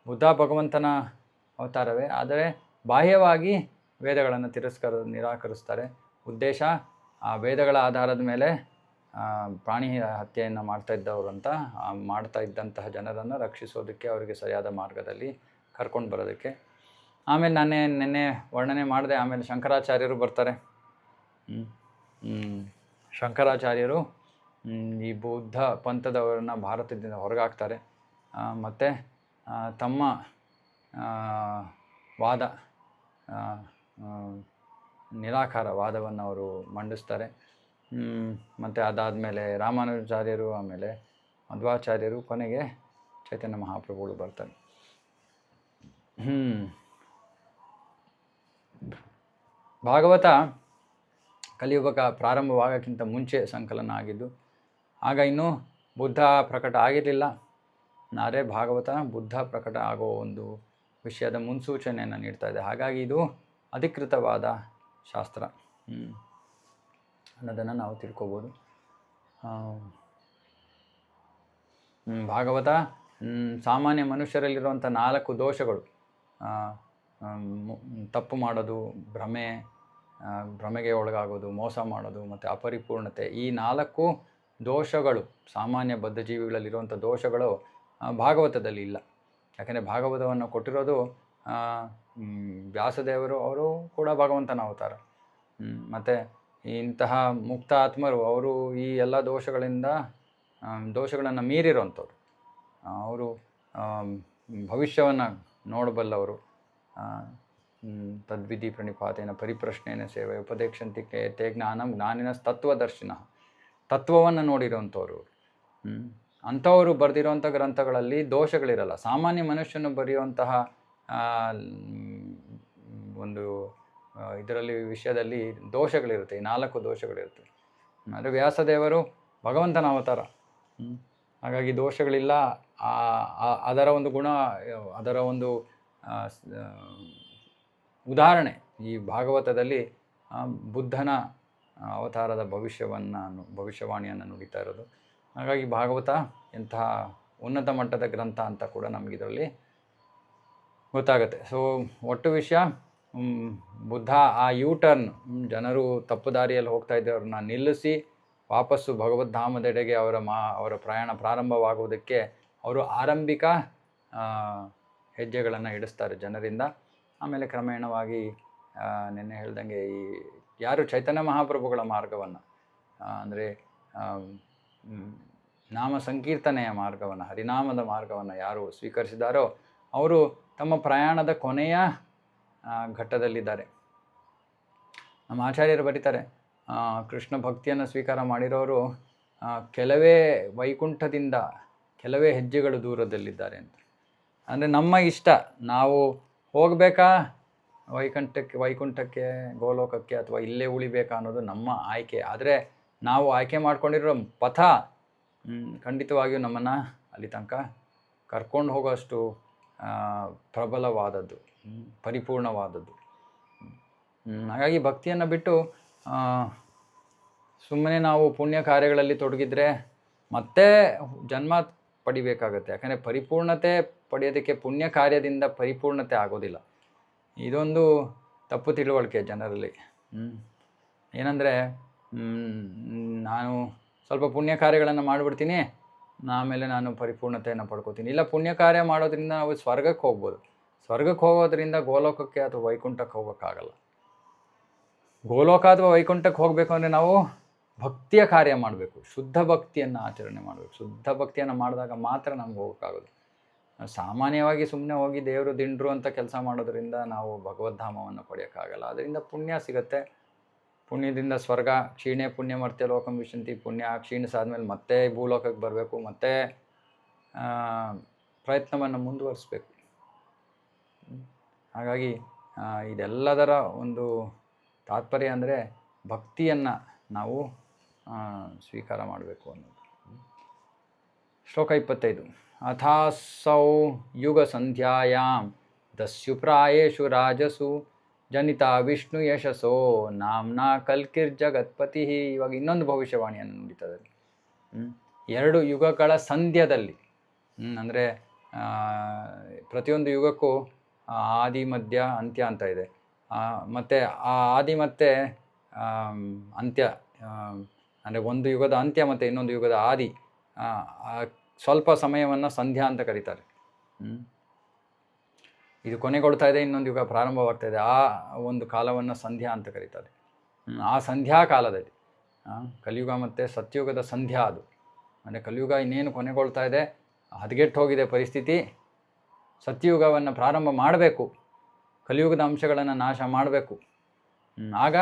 ಬುದ್ಧ ಭಗವಂತನ ಅವತಾರವೇ, ಆದರೆ ಬಾಹ್ಯವಾಗಿ ವೇದಗಳನ್ನು ನಿರಾಕರಿಸ್ತಾರೆ. ಉದ್ದೇಶ ಆ ವೇದಗಳ ಆಧಾರದ ಮೇಲೆ ಪ್ರಾಣಿ ಹತ್ಯೆಯನ್ನು ಮಾಡ್ತಾ ಇದ್ದಂತಹ ಜನರನ್ನು ರಕ್ಷಿಸೋದಕ್ಕೆ, ಅವರಿಗೆ ಸರಿಯಾದ ಮಾರ್ಗದಲ್ಲಿ ಕರ್ಕೊಂಡು ಬರೋದಕ್ಕೆ. ಆಮೇಲೆ ನೆನ್ನೆ ವರ್ಣನೆ ಮಾಡಿದೆ. ಆಮೇಲೆ ಶಂಕರಾಚಾರ್ಯರು ಬರ್ತಾರೆ. ಶಂಕರಾಚಾರ್ಯರು ಈ ಬೌದ್ಧ ಪಂಥದವರನ್ನು ಭಾರತದಿಂದ ಹೊರಗಾಕ್ತಾರೆ. ಮತ್ತು ತಮ್ಮ ವಾದ ನಿರಾಕಾರ ವಾದವನ್ನು ಅವರು ಮಂಡಿಸ್ತಾರೆ. ಮತ್ತು ಅದಾದಮೇಲೆ ರಾಮಾನುಜಾಚಾರ್ಯರು, ಆಮೇಲೆ ಮಧ್ವಾಚಾರ್ಯರು, ಕೊನೆಗೆ ಚೈತನ್ಯ ಮಹಾಪ್ರಭುಗಳು ಬರ್ತಾರೆ. ಭಾಗವತ ಕಲಿಯುಗ ಪ್ರಾರಂಭವಾಗೋಕ್ಕಿಂತ ಮುಂಚೆ ಸಂಕಲನ ಆಗಿದ್ದು. ಆಗ ಇನ್ನೂ ಬುದ್ಧ ಪ್ರಕಟ ಆಗಿರಲಿಲ್ಲ. ಆದರೆ ಭಾಗವತ ಬುದ್ಧ ಪ್ರಕಟ ಆಗೋ ಒಂದು ವಿಷಯದ ಮುನ್ಸೂಚನೆಯನ್ನು ನೀಡ್ತಾ ಇದೆ. ಹಾಗಾಗಿ ಇದು ಅಧಿಕೃತವಾದ ಶಾಸ್ತ್ರ ಅನ್ನೋದನ್ನು ನಾವು ತಿಳ್ಕೊಬೋದು. ಭಾಗವತ ಸಾಮಾನ್ಯ ಮನುಷ್ಯರಲ್ಲಿರುವಂಥ 4 ದೋಷಗಳು, ತಪ್ಪು ಮಾಡೋದು, ಭ್ರಮೆಗೆ ಒಳಗಾಗೋದು, ಮೋಸ ಮಾಡೋದು ಮತ್ತು ಅಪರಿಪೂರ್ಣತೆ, ಈ 4 ದೋಷಗಳು ಸಾಮಾನ್ಯ ಬದ್ಧ ಜೀವಿಗಳಲ್ಲಿರುವಂಥ ದೋಷಗಳು ಭಾಗವತದಲ್ಲಿ ಇಲ್ಲ. ಯಾಕೆಂದರೆ ಭಾಗವತವನ್ನು ಕೊಟ್ಟಿರೋದು ವ್ಯಾಸದೇವರು, ಅವರು ಕೂಡ ಭಗವಂತನ ಅವತಾರ. ಮತ್ತು ಇಂತಹ ಮುಕ್ತ ಆತ್ಮರು, ಅವರು ಈ ಎಲ್ಲ ದೋಷಗಳನ್ನು ಮೀರಿರೋಂಥವ್ರು. ಅವರು ಭವಿಷ್ಯವನ್ನು ನೋಡಬಲ್ಲವರು. ತದ್ವಿಧಿ ಪ್ರಣಿಪಾತೇನ ಪರಿಪ್ರಶ್ನೇನ ಸೇವೆ ಉಪದೇಶಂತಿ ತೇ ಜ್ಞಾನಿನ ತತ್ವದರ್ಶಿನ, ತತ್ವವನ್ನು ನೋಡಿರೋಂಥವ್ರು. ಅಂಥವರು ಬರೆದಿರೋಂಥ ಗ್ರಂಥಗಳಲ್ಲಿ ದೋಷಗಳಿರಲ್ಲ. ಸಾಮಾನ್ಯ ಮನುಷ್ಯನು ಬರೆಯುವಂತಹ ಒಂದು ಇದರಲ್ಲಿ ವಿಷಯದಲ್ಲಿ ದೋಷಗಳಿರುತ್ತೆ, ಈ 4 ದೋಷಗಳಿರುತ್ತೆ. ಆದರೆ ವ್ಯಾಸದೇವರು ಭಗವಂತನ ಅವತಾರ. ಹಾಗಾಗಿ ದೋಷಗಳಿಲ್ಲ. ಅದರ ಒಂದು ಗುಣ, ಅದರ ಒಂದು ಉದಾಹರಣೆ ಈ ಭಾಗವತದಲ್ಲಿ ಬುದ್ಧನ ಅವತಾರದ ಭವಿಷ್ಯವಾಣಿಯನ್ನು ನುಡಿತಾ ಇರೋದು. ಹಾಗಾಗಿ ಭಾಗವತ ಎಂತಹ ಉನ್ನತ ಮಟ್ಟದ ಗ್ರಂಥ ಅಂತ ಕೂಡ ನಮಗಿದರಲ್ಲಿ ಗೊತ್ತಾಗುತ್ತೆ. ಸೊ ಒಟ್ಟು ವಿಷಯ, ಬುದ್ಧ ಆ ಟರ್ನ್, ಜನರು ತಪ್ಪು ದಾರಿಯಲ್ಲಿ ಹೋಗ್ತಾ ಇದ್ದವ್ರನ್ನ ನಿಲ್ಲಿಸಿ ವಾಪಸ್ಸು ಭಗವದ್ಧಾಮದೆಡೆಗೆ ಅವರ ಪ್ರಯಾಣ ಪ್ರಾರಂಭವಾಗುವುದಕ್ಕೆ ಅವರು ಆರಂಭಿಕ ಹೆಜ್ಜೆಗಳನ್ನು ಇಡಿಸ್ತಾರೆ ಜನರಿಂದ. ಆಮೇಲೆ ಕ್ರಮೇಣವಾಗಿ ನಿನ್ನೆ ಹೇಳ್ದಂಗೆ ಈ ಯಾರು ಚೈತನ್ಯ ಮಹಾಪ್ರಭುಗಳ ಮಾರ್ಗವನ್ನು ಅಂದರೆ ನಾಮ ಸಂಕೀರ್ತನೆಯ ಮಾರ್ಗವನ್ನು, ಹರಿನಾಮದ ಮಾರ್ಗವನ್ನು ಯಾರು ಸ್ವೀಕರಿಸಿದಾರೋ ಅವರು ತಮ್ಮ ಪ್ರಯಾಣದ ಕೊನೆಯ ಘಟ್ಟದಲ್ಲಿದ್ದಾರೆ. ನಮ್ಮ ಆಚಾರ್ಯರು ಬರೀತಾರೆ, ಕೃಷ್ಣ ಭಕ್ತಿಯನ್ನು ಸ್ವೀಕಾರ ಮಾಡಿರೋರು ಕೆಲವೇ ವೈಕುಂಠದಿಂದ ಕೆಲವೇ ಹೆಜ್ಜೆಗಳು ದೂರದಲ್ಲಿದ್ದಾರೆ ಅಂತ. ಅಂದರೆ ನಮ್ಮ ಇಷ್ಟ, ನಾವು ಹೋಗಬೇಕಾ ವೈಕುಂಠಕ್ಕೆ, ಗೋಲೋಕಕ್ಕೆ, ಅಥವಾ ಇಲ್ಲೇ ಉಳಿಬೇಕಾ ಅನ್ನೋದು ನಮ್ಮ ಆಯ್ಕೆ. ಆದರೆ ನಾವು ಆಯ್ಕೆ ಮಾಡ್ಕೊಂಡಿರೋ ಪಥ ಖಂಡಿತವಾಗಿಯೂ ನಮ್ಮನ್ನು ಅಲ್ಲಿ ತನಕ ಕರ್ಕೊಂಡು ಹೋಗೋಷ್ಟು ಪ್ರಬಲವಾದದ್ದು, ಪರಿಪೂರ್ಣವಾದದ್ದು. ಹಾಗಾಗಿ ಭಕ್ತಿಯನ್ನು ಬಿಟ್ಟು ಸುಮ್ಮನೆ ನಾವು ಪುಣ್ಯ ಕಾರ್ಯಗಳಲ್ಲಿ ತೊಡಗಿದ್ರೆ ಮತ್ತೆ ಜನ್ಮ ಪಡಿಬೇಕಾಗತ್ತೆ. ಯಾಕಂದರೆ ಪರಿಪೂರ್ಣತೆ ಪಡೆಯೋದಕ್ಕೆ ಪುಣ್ಯ ಕಾರ್ಯದಿಂದ ಪರಿಪೂರ್ಣತೆ ಆಗೋದಿಲ್ಲ. ಇದೊಂದು ತಪ್ಪು ತಿಳುವಳಿಕೆ ಜನರಲ್ಲಿ. ಏನಂದರೆ ನಾನು ಸ್ವಲ್ಪ ಪುಣ್ಯ ಕಾರ್ಯಗಳನ್ನು ಮಾಡಿಬಿಡ್ತೀನಿ, ಆಮೇಲೆ ನಾನು ಪರಿಪೂರ್ಣತೆಯನ್ನು ಪಡ್ಕೋತೀನಿ. ಇಲ್ಲ, ಪುಣ್ಯ ಕಾರ್ಯ ಮಾಡೋದ್ರಿಂದ ನಾವು ಸ್ವರ್ಗಕ್ಕೆ ಹೋಗ್ಬೋದು. ಸ್ವರ್ಗಕ್ಕೆ ಹೋಗೋದ್ರಿಂದ ಗೋಲೋಕಕ್ಕೆ ಅಥವಾ ವೈಕುಂಠಕ್ಕೆ ಹೋಗೋಕ್ಕಾಗಲ್ಲ. ಗೋಲೋಕ ಅಥವಾ ವೈಕುಂಠಕ್ಕೆ ಹೋಗಬೇಕು ಅಂದರೆ ನಾವು ಭಕ್ತಿಯ ಕಾರ್ಯ ಮಾಡಬೇಕು, ಶುದ್ಧ ಭಕ್ತಿಯನ್ನು ಆಚರಣೆ ಮಾಡಬೇಕು. ಶುದ್ಧ ಭಕ್ತಿಯನ್ನು ಮಾಡಿದಾಗ ಮಾತ್ರ ನಮ್ಗೆ ಹೋಗೋಕ್ಕಾಗೋದು. ಸಾಮಾನ್ಯವಾಗಿ ಸುಮ್ಮನೆ ಹೋಗಿ ದೇವರು ದಿಂಡ್ರು ಅಂತ ಕೆಲಸ ಮಾಡೋದ್ರಿಂದ ನಾವು ಭಗವದ್ಧಾಮವನ್ನು ಪಡೆಯೋಕ್ಕಾಗಲ್ಲ. ಅದರಿಂದ ಪುಣ್ಯ ಸಿಗುತ್ತೆ. ಪುಣ್ಯದಿಂದ ಸ್ವರ್ಗ, ಕ್ಷೀಣೆ ಪುಣ್ಯ ಮರ್ತ್ಯ ಲೋಕಂ ವಿಶಂತಿ. ಪುಣ್ಯ ಕ್ಷೀಣಿಸಾದ್ಮೇಲೆ ಮತ್ತೆ ಭೂಲೋಕಕ್ಕೆ ಬರಬೇಕು, ಮತ್ತೆ ಪ್ರಯತ್ನವನ್ನು ಮುಂದುವರಿಸ್ಬೇಕು. ಹಾಗಾಗಿ ಇದೆಲ್ಲದರ ಒಂದು ತಾತ್ಪರ್ಯ ಅಂದರೆ ಭಕ್ತಿಯನ್ನು ನಾವು ಸ್ವೀಕಾರ ಮಾಡಬೇಕು ಅನ್ನೋದು. ಶ್ಲೋಕ 25. ಅಥಾಸೌ ಯುಗ ಸಂಧ್ಯಾಯಾಂ ದಸ್ಯುಪ್ರಾಯೇಷು ರಾಜಸು ಜನಿತಾ ವಿಷ್ಣು ಯಶಸೋ ನಾಮ್ನಾ ಕಲ್ಕಿರ್ಜಗತ್ಪತಿ. ಇವಾಗ ಇನ್ನೊಂದು ಭವಿಷ್ಯವಾಣಿಯನ್ನು ನುಡಿತದೆ. 2 ಯುಗಗಳ ಸಂಧ್ಯದಲ್ಲಿ, ಅಂದರೆ ಪ್ರತಿಯೊಂದು ಯುಗಕ್ಕೂ ಆದಿ ಮಧ್ಯ ಅಂತ್ಯ ಅಂತ ಇದೆ. ಮತ್ತು ಆ ಆದಿ ಮತ್ತು ಅಂತ್ಯ, ಅಂದರೆ ಒಂದು ಯುಗದ ಅಂತ್ಯ ಮತ್ತು ಇನ್ನೊಂದು ಯುಗದ ಆದಿ, ಸ್ವಲ್ಪ ಸಮಯವನ್ನು ಸಂಧ್ಯಾ ಅಂತ ಕರೀತಾರೆ. ಇದು ಕೊನೆಗೊಳ್ತಾ ಇದೆ, ಇನ್ನೊಂದು ಯುಗ ಪ್ರಾರಂಭವಾಗ್ತಾ ಇದೆ, ಆ ಒಂದು ಕಾಲವನ್ನು ಸಂಧ್ಯಾ ಅಂತ ಕರೀತಾರೆ. ಆ ಸಂಧ್ಯಾ ಕಾಲದಲ್ಲಿ ಕಲಿಯುಗ ಮತ್ತು ಸತ್ಯುಗದ ಸಂಧ್ಯಾ ಅದು. ಅಂದರೆ ಕಲಿಯುಗ ಇನ್ನೇನು ಕೊನೆಗೊಳ್ತಾ ಇದೆ, ಹದಗೆಟ್ಟು ಹೋಗಿದೆ ಪರಿಸ್ಥಿತಿ. ಸತ್ಯಯುಗವನ್ನು ಪ್ರಾರಂಭ ಮಾಡಬೇಕು, ಕಲಿಯುಗದ ಅಂಶಗಳನ್ನು ನಾಶ ಮಾಡಬೇಕು. ಆಗ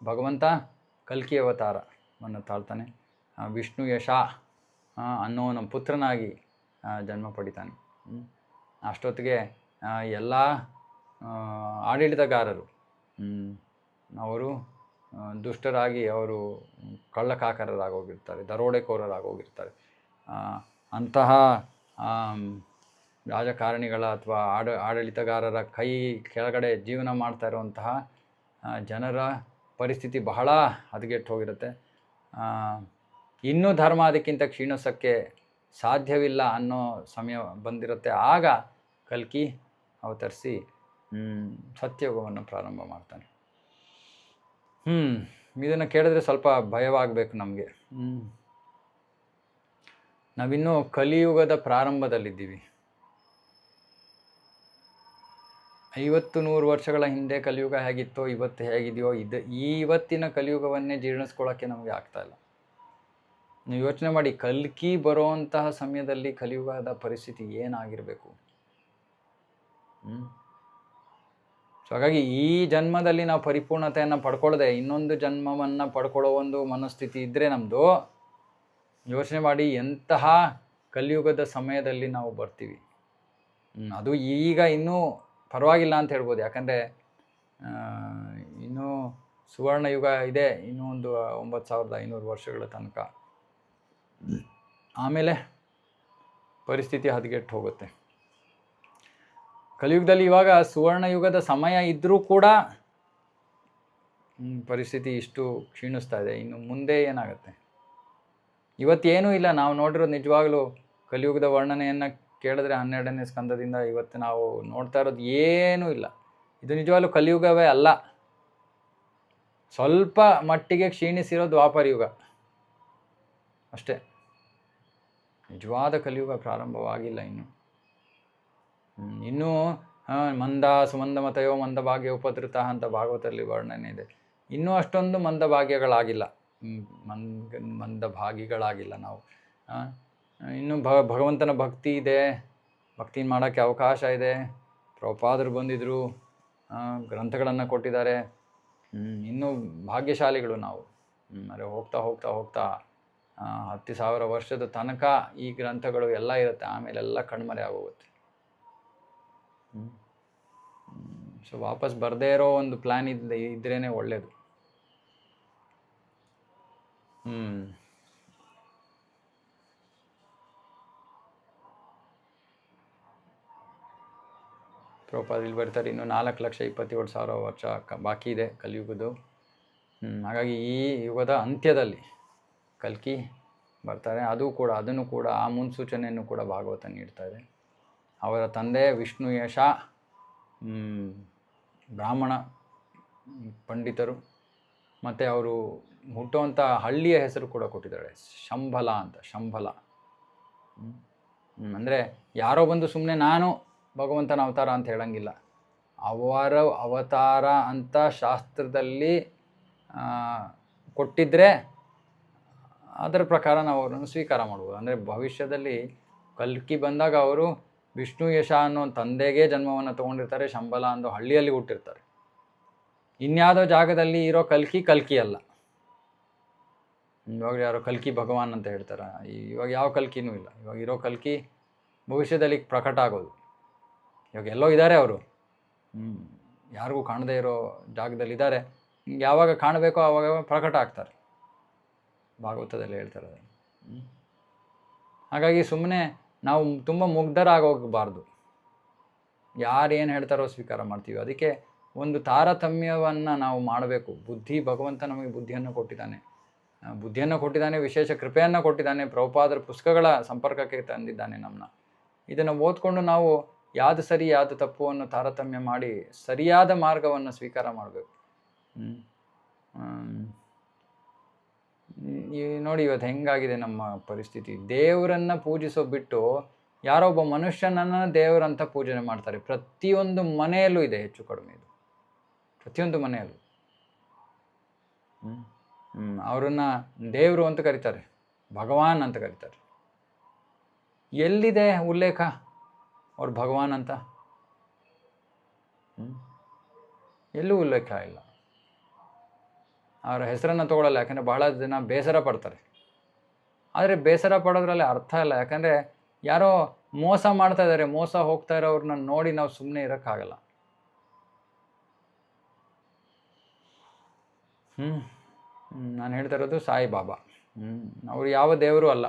ಭಗವಂತ ಕಲ್ಕಿ ಅವತಾರವನ್ನು ತಾಳ್ತಾನೆ. ವಿಷ್ಣು ಯಶ ಅನ್ನೋ ನಮ್ಮ ಪುತ್ರನಾಗಿ ಜನ್ಮ ಪಡಿತಾನೆ. ಅಷ್ಟೊತ್ತಿಗೆ ಎಲ್ಲ ಆಡಳಿತಗಾರರು ಅವರು ದುಷ್ಟರಾಗಿ, ಅವರು ಕಳ್ಳಕಾಕರರಾಗೋಗಿರ್ತಾರೆ, ದರೋಡೆಕೋರರಾಗೋಗಿರ್ತಾರೆ. ಅಂತಹ ರಾಜಕಾರಣಿಗಳ ಅಥವಾ ಆಡಳಿತಗಾರರ ಕೈ ಕೆಳಗಡೆ ಜೀವನ ಮಾಡ್ತಾ ಇರುವಂತಹ ಜನರ ಪರಿಸ್ಥಿತಿ ಬಹಳ ಹದಗೆಟ್ಟು ಹೋಗಿರುತ್ತೆ. ಇನ್ನೂ ಧರ್ಮ ಅದಕ್ಕಿಂತ ಕ್ಷೀಣಿಸೋಕ್ಕೆ ಸಾಧ್ಯವಿಲ್ಲ ಅನ್ನೋ ಸಮಯ ಬಂದಿರುತ್ತೆ. ಆಗ ಕಲ್ಕಿ ಅವತರಿಸಿ ಸತ್ಯಯುಗವನ್ನು ಪ್ರಾರಂಭ ಮಾಡ್ತಾನೆ. ಇದನ್ನು ಕೇಳಿದ್ರೆ ಸ್ವಲ್ಪ ಭಯವಾಗಬೇಕು ನಮಗೆ. ನಾವಿನ್ನೂ ಕಲಿಯುಗದ ಪ್ರಾರಂಭದಲ್ಲಿದ್ದೀವಿ. 50-100 ವರ್ಷಗಳ ಹಿಂದೆ ಕಲಿಯುಗ ಹೇಗಿತ್ತೋ ಇವತ್ತು ಹೇಗಿದೆಯೋ ಇವತ್ತಿನ ಕಲಿಯುಗವನ್ನೇ ಜೀರ್ಣಿಸ್ಕೊಳ್ಳೋಕ್ಕೆ ನಮಗೆ ಆಗ್ತಾಯಿಲ್ಲ. ನೀವು ಯೋಚನೆ ಮಾಡಿ, ಕಲ್ಕಿ ಬರೋವಂತಹ ಸಮಯದಲ್ಲಿ ಕಲಿಯುಗದ ಪರಿಸ್ಥಿತಿ ಏನಾಗಿರಬೇಕು. ಸೊ ಹಾಗಾಗಿ ಈ ಜನ್ಮದಲ್ಲಿ ನಾವು ಪರಿಪೂರ್ಣತೆಯನ್ನು ಪಡ್ಕೊಳ್ಳದೆ ಇನ್ನೊಂದು ಜನ್ಮವನ್ನು ಪಡ್ಕೊಳ್ಳೋ ಒಂದು ಮನಸ್ಥಿತಿ ಇದ್ದರೆ ನಮ್ಮದು, ಯೋಚನೆ ಮಾಡಿ ಎಂತಹ ಕಲಿಯುಗದ ಸಮಯದಲ್ಲಿ ನಾವು ಬರ್ತೀವಿ. ಅದು ಈಗ ಇನ್ನೂ ಪರವಾಗಿಲ್ಲ ಅಂತ ಹೇಳ್ಬೋದು. ಯಾಕಂದರೆ ಇನ್ನೂ ಸುವರ್ಣ ಯುಗ ಇದೆ, ಇನ್ನೂ ಒಂದು 9500 ವರ್ಷಗಳ ತನಕ. ಆಮೇಲೆ ಪರಿಸ್ಥಿತಿ ಹದಗೆಟ್ಟು ಹೋಗುತ್ತೆ. ಕಲಿಯುಗದಲ್ಲಿ ಇವಾಗ ಸುವರ್ಣ ಯುಗದ ಸಮಯ ಇದ್ದರೂ ಕೂಡ ಪರಿಸ್ಥಿತಿ ಇಷ್ಟು ಕ್ಷೀಣಿಸ್ತಾ ಇದೆ. ಇನ್ನು ಮುಂದೆ ಏನಾಗುತ್ತೆ? ಇವತ್ತೇನೂ ಇಲ್ಲ. ನಾವು ನೋಡಿರೋದು ನಿಜವಾಗ್ಲೂ ಕಲಿಯುಗದ ವರ್ಣನೆಯನ್ನು ಕೇಳಿದ್ರೆ 12ನೇ ಸ್ಕಂದದಿಂದ ಇವತ್ತು ನಾವು ನೋಡ್ತಾ ಇರೋದು ಏನೂ ಇಲ್ಲ. ಇದು ನಿಜವಾಗ್ಲೂ ಕಲಿಯುಗವೇ ಅಲ್ಲ. ಸ್ವಲ್ಪ ಮಟ್ಟಿಗೆ ಕ್ಷೀಣಿಸಿರೋ ದ್ವಾಪರ ಯುಗ ಅಷ್ಟೇ. ನಿಜವಾದ ಕಲಿಯುಗ ಪ್ರಾರಂಭವಾಗಿಲ್ಲ ಇನ್ನೂ ಮಂದ ಸುಮಂದ ಮತಯೋ ಮಂದ ಭಾಗ್ಯ ಉಪದ್ರುತ ಅಂತ ಭಾಗವತದಲ್ಲಿ ವರ್ಣನೆ ಇದೆ. ಇನ್ನೂ ಅಷ್ಟೊಂದು ಮಂದ ಭಾಗ್ಯಗಳಾಗಿಲ್ಲ, ಮಂದ ಭಾಗಿಗಳಾಗಿಲ್ಲ ನಾವು. ಇನ್ನೂ ಭಗವಂತನ ಭಕ್ತಿ ಇದೆ, ಭಕ್ತಿ ಮಾಡೋಕ್ಕೆ ಅವಕಾಶ ಇದೆ. ಪ್ರಭುಪಾದರು ಬಂದಿದ್ದರು, ಗ್ರಂಥಗಳನ್ನು ಕೊಟ್ಟಿದ್ದಾರೆ. ಇನ್ನೂ ಭಾಗ್ಯಶಾಲಿಗಳು ನಾವು. ಅಂದರೆ ಹೋಗ್ತಾ ಹೋಗ್ತಾ ಹೋಗ್ತಾ 10,000 ವರ್ಷದ ತನಕ ಈ ಗ್ರಂಥಗಳು ಎಲ್ಲ ಇರುತ್ತೆ. ಆಮೇಲೆಲ್ಲ ಕಣ್ಮರೆ ಆಗೋಗುತ್ತೆ. ಸೊ ವಾಪಸ್ ಬರದೇ ಇರೋ ಒಂದು ಪ್ಲ್ಯಾನ್ ಇದ್ರೇ ಒಳ್ಳೆಯದು. ಪ್ರಭುಪಾದ ಇಲ್ಲಿ ಬರ್ತಾರೆ, ಇನ್ನೂ 4,27,000 ವರ್ಷ ಬಾಕಿ ಇದೆ ಕಲಿಯುಗದ್ದು. ಹಾಗಾಗಿ ಈ ಯುಗದ ಅಂತ್ಯದಲ್ಲಿ ಕಲ್ಕಿ ಬರ್ತಾರೆ. ಅದನ್ನು ಕೂಡ ಆ ಮುನ್ಸೂಚನೆಯನ್ನು ಕೂಡ ಭಾಗವತ ನೀಡ್ತಾ ಇದೆ. ಅವರ ತಂದೆ ವಿಷ್ಣು ಯಶ ಬ್ರಾಹ್ಮಣ ಪಂಡಿತರು, ಮತ್ತು ಅವರು ಹುಟ್ಟುವಂಥ ಹಳ್ಳಿಯ ಹೆಸರು ಕೂಡ ಕೊಟ್ಟಿದ್ದಾಳೆ, ಶಂಬಲ ಅಂತ. ಶಂಬಲ ಅಂದರೆ ಯಾರೋ ಬಂದು ಸುಮ್ಮನೆ ನಾನು ಭಗವಂತನ ಅವತಾರ ಅಂತ ಹೇಳಂಗಿಲ್ಲ. ಅವರ ಅವತಾರ ಅಂತ ಶಾಸ್ತ್ರದಲ್ಲಿ ಕೊಟ್ಟಿದ್ದರೆ ಅದರ ಪ್ರಕಾರ ನಾವು ಅವರನ್ನು ಸ್ವೀಕಾರ ಮಾಡ್ಬೋದು. ಅಂದರೆ ಭವಿಷ್ಯದಲ್ಲಿ ಕಲ್ಕಿ ಬಂದಾಗ ಅವರು ವಿಷ್ಣು ಯಶ ಅನ್ನೋ ತಂದೆಗೆ ಜನ್ಮವನ್ನು ತೊಗೊಂಡಿರ್ತಾರೆ. ಶಂಬಲ ಅನ್ನೋ ಹಳ್ಳಿಯಲ್ಲಿ ಹುಟ್ಟಿರ್ತಾರೆ. ಇನ್ಯಾವುದೋ ಜಾಗದಲ್ಲಿ ಇರೋ ಕಲ್ಕಿ ಅಲ್ಲ. ಇವಾಗ ಯಾರೋ ಕಲ್ಕಿ ಭಗವಾನ್ ಅಂತ ಹೇಳ್ತಾರೆ. ಇವಾಗ ಯಾವ ಕಲ್ಕಿನೂ ಇಲ್ಲ. ಇವಾಗ ಇರೋ ಕಲ್ಕಿ ಭವಿಷ್ಯದಲ್ಲಿ ಪ್ರಕಟ ಆಗೋದು. ಇವಾಗ ಎಲ್ಲೋ ಇದ್ದಾರೆ ಅವರು, ಯಾರಿಗೂ ಕಾಣದೇ ಇರೋ ಜಾಗದಲ್ಲಿದ್ದಾರೆ. ಯಾವಾಗ ಕಾಣಬೇಕೋ ಆವಾಗ ಪ್ರಕಟ ಆಗ್ತಾರೆ. ಭಾಗವತದಲ್ಲಿ ಹೇಳ್ತಾರೆ. ಹಾಗಾಗಿ ಸುಮ್ಮನೆ ನಾವು ತುಂಬ ಮುಗ್ಧರಾಗೋಗಬಾರ್ದು. ಯಾರು ಏನು ಹೇಳ್ತಾರೋ ಸ್ವೀಕಾರ ಮಾಡ್ತೀವಿ. ಅದಕ್ಕೆ ಒಂದು ತಾರತಮ್ಯವನ್ನು ನಾವು ಮಾಡಬೇಕು. ಭಗವಂತ ನಮಗೆ ಬುದ್ಧಿಯನ್ನು ಕೊಟ್ಟಿದ್ದಾನೆ, ವಿಶೇಷ ಕೃಪೆಯನ್ನು ಕೊಟ್ಟಿದ್ದಾನೆ. ಪ್ರಭುಪಾದರ ಪುಸ್ತಕಗಳ ಸಂಪರ್ಕಕ್ಕೆ ತಂದಿದ್ದಾನೆ ನಮ್ಮನ್ನ. ಇದನ್ನು ಓದ್ಕೊಂಡು ನಾವು ಯಾವುದು ಸರಿ ಯಾವುದು ತಪ್ಪು ಅನ್ನೋ ತಾರತಮ್ಯ ಮಾಡಿ ಸರಿಯಾದ ಮಾರ್ಗವನ್ನು ಸ್ವೀಕಾರ ಮಾಡಬೇಕು. ನೋಡಿ ಇವತ್ತು ಹೆಂಗಾಗಿದೆ ನಮ್ಮ ಪರಿಸ್ಥಿತಿ. ದೇವರನ್ನು ಪೂಜಿಸೋ ಬಿಟ್ಟು ಯಾರೋ ಒಬ್ಬ ಮನುಷ್ಯನನ್ನು ದೇವರಂತ ಪೂಜನೆ ಮಾಡ್ತಾರೆ. ಪ್ರತಿಯೊಂದು ಮನೆಯಲ್ಲೂ ಇದೆ, ಹೆಚ್ಚು ಕಡಿಮೆ ಇದು. ಪ್ರತಿಯೊಂದು ಮನೆಯಲ್ಲೂ ಅವರನ್ನು ದೇವರು ಅಂತ ಕರೀತಾರೆ, ಭಗವಾನ್ ಅಂತ ಕರೀತಾರೆ. ಎಲ್ಲಿದೆ ಉಲ್ಲೇಖ ಅವ್ರು ಭಗವಾನ್ ಅಂತ? ಎಲ್ಲೂ ಉಲ್ಲೇಖ ಇಲ್ಲ. ಅವರ ಹೆಸರನ್ನು ತಗೊಳ್ಳಲ್ಲ, ಯಾಕಂದರೆ ಬಹಳ ಜನ ಬೇಸರ ಪಡ್ತಾರೆ. ಆದರೆ ಬೇಸರ ಪಡೋದ್ರಲ್ಲಿ ಅರ್ಥ ಇಲ್ಲ. ಯಾಕಂದರೆ ಯಾರೋ ಮೋಸ ಮಾಡ್ತಾ ಇದ್ದಾರೆ, ಮೋಸ ಹೋಗ್ತಾ ಇರೋವ್ರನ್ನ ನೋಡಿ ನಾವು ಸುಮ್ಮನೆ ಇರೋಕ್ಕಾಗಲ್ಲ. ನಾನು ಹೇಳ್ತಾ ಇರೋದು ಸಾಯಿಬಾಬಾ. ಅವರು ಯಾವ ದೇವರು ಅಲ್ಲ.